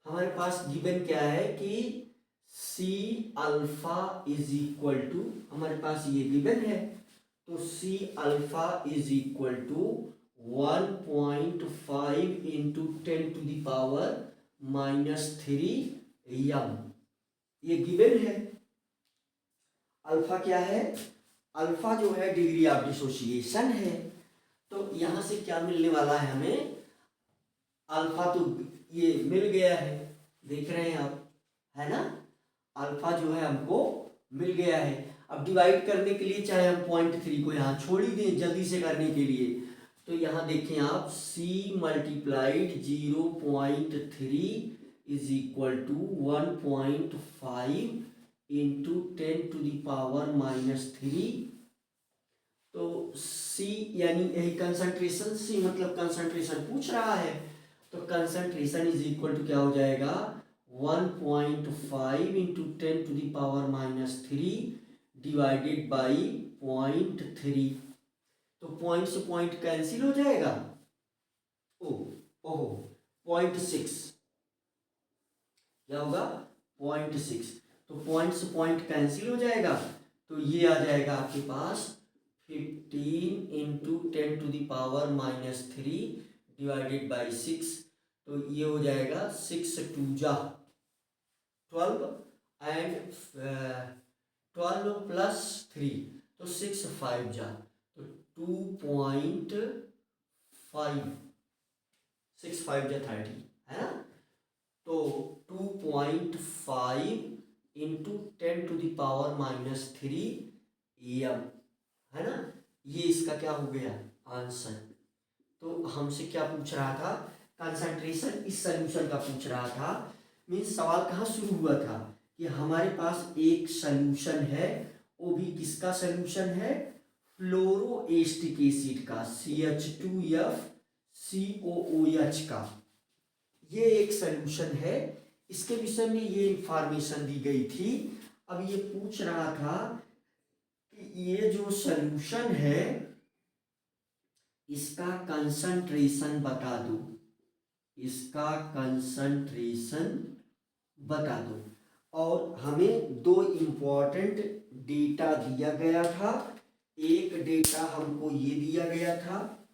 हमारे पास गिवन क्या है कि C alpha is equal to, हमारे पास ये गिवन है, तो C alpha is equal to 1.5 into 10 to the power -3 M, ये गिवन है। अल्फा क्या है, अल्फा जो है डिग्री ऑफ डिसोसिएशन है। तो यहां से क्या मिलने वाला है हमें, अल्फा तो ये मिल गया है, देख रहे हैं आप, है ना, अल्फा जो है हमको मिल गया है। अब डिवाइड करने के लिए चाहे हम 0.3 को यहाँ छोड़ ही दें जल्दी से करने के लिए, तो यहाँ देखें आप c multiplied 0.3 is equal to 1.5 into 10 to the power -3। तो c यानी यही कंसंट्रेशन, c मतलब कंसंट्रेशन पूछ रहा है, तो कंसंट्रेशन इज इक्वल टू क्या हो जाएगा 1.5 into 10 to the power -3 divided by 0.3। तो पॉइंट से पॉइंट कैंसिल हो जाएगा, ओहो 0.6, क्या होगा 0.6, तो पॉइंट से पॉइंट कैंसिल हो जाएगा, तो ये आ जाएगा आपके पास 15 into 10 to the power -3 divided by 6। तो ये हो जाएगा 6 2 जा 12 एंड 12 प्लस 3, तो 6 5 जा, तो 2.5, 6 5 जा 30, है ना, तो 2.5 into 10 to the power -3 M, है ना, ये इसका क्या हो गया आंसर। तो हमसे क्या पूछ रहा था, कंसंट्रेशन इस सॉल्यूशन का पूछ रहा था। मीन्स सवाल कहाँ शुरू हुआ था कि हमारे पास एक सॉल्यूशन है, वो भी किसका सॉल्यूशन है, फ्लोरोएस्टिक एसिड का, CH2FCOOH का, ये एक सॉल्यूशन है। इसके विषय में ये इंफॉर्मेशन दी गई थी। अब ये पूछ रहा था कि ये जो सॉल्यूशन है इसका कंसंट्रेशन बता दो, इसका कंसंट्रेशन बता दो। और हमें दो इम्पोर्टेंट डेटा दिया गया था, एक डेटा हमको ये दिया गया था,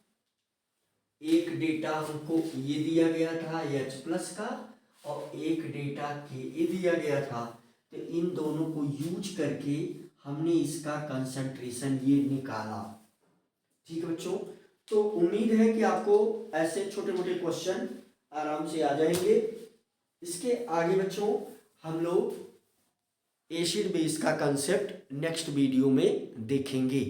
एक डेटा हमको ये दिया गया था H+ का, और एक डेटा Ka दिया गया था। तो इन दोनों को यूज करके हमने इसका कंसंट्रेशन ये निकाला। ठीक है बच्चों, तो उम्मीद है कि आपको ऐसे छोटे मोटे क्वेश्चन आराम से आ जाएंगे। इसके आगे बच्चों हम लोग एसिड बेस का कंसेप्ट नेक्स्ट वीडियो में देखेंगे।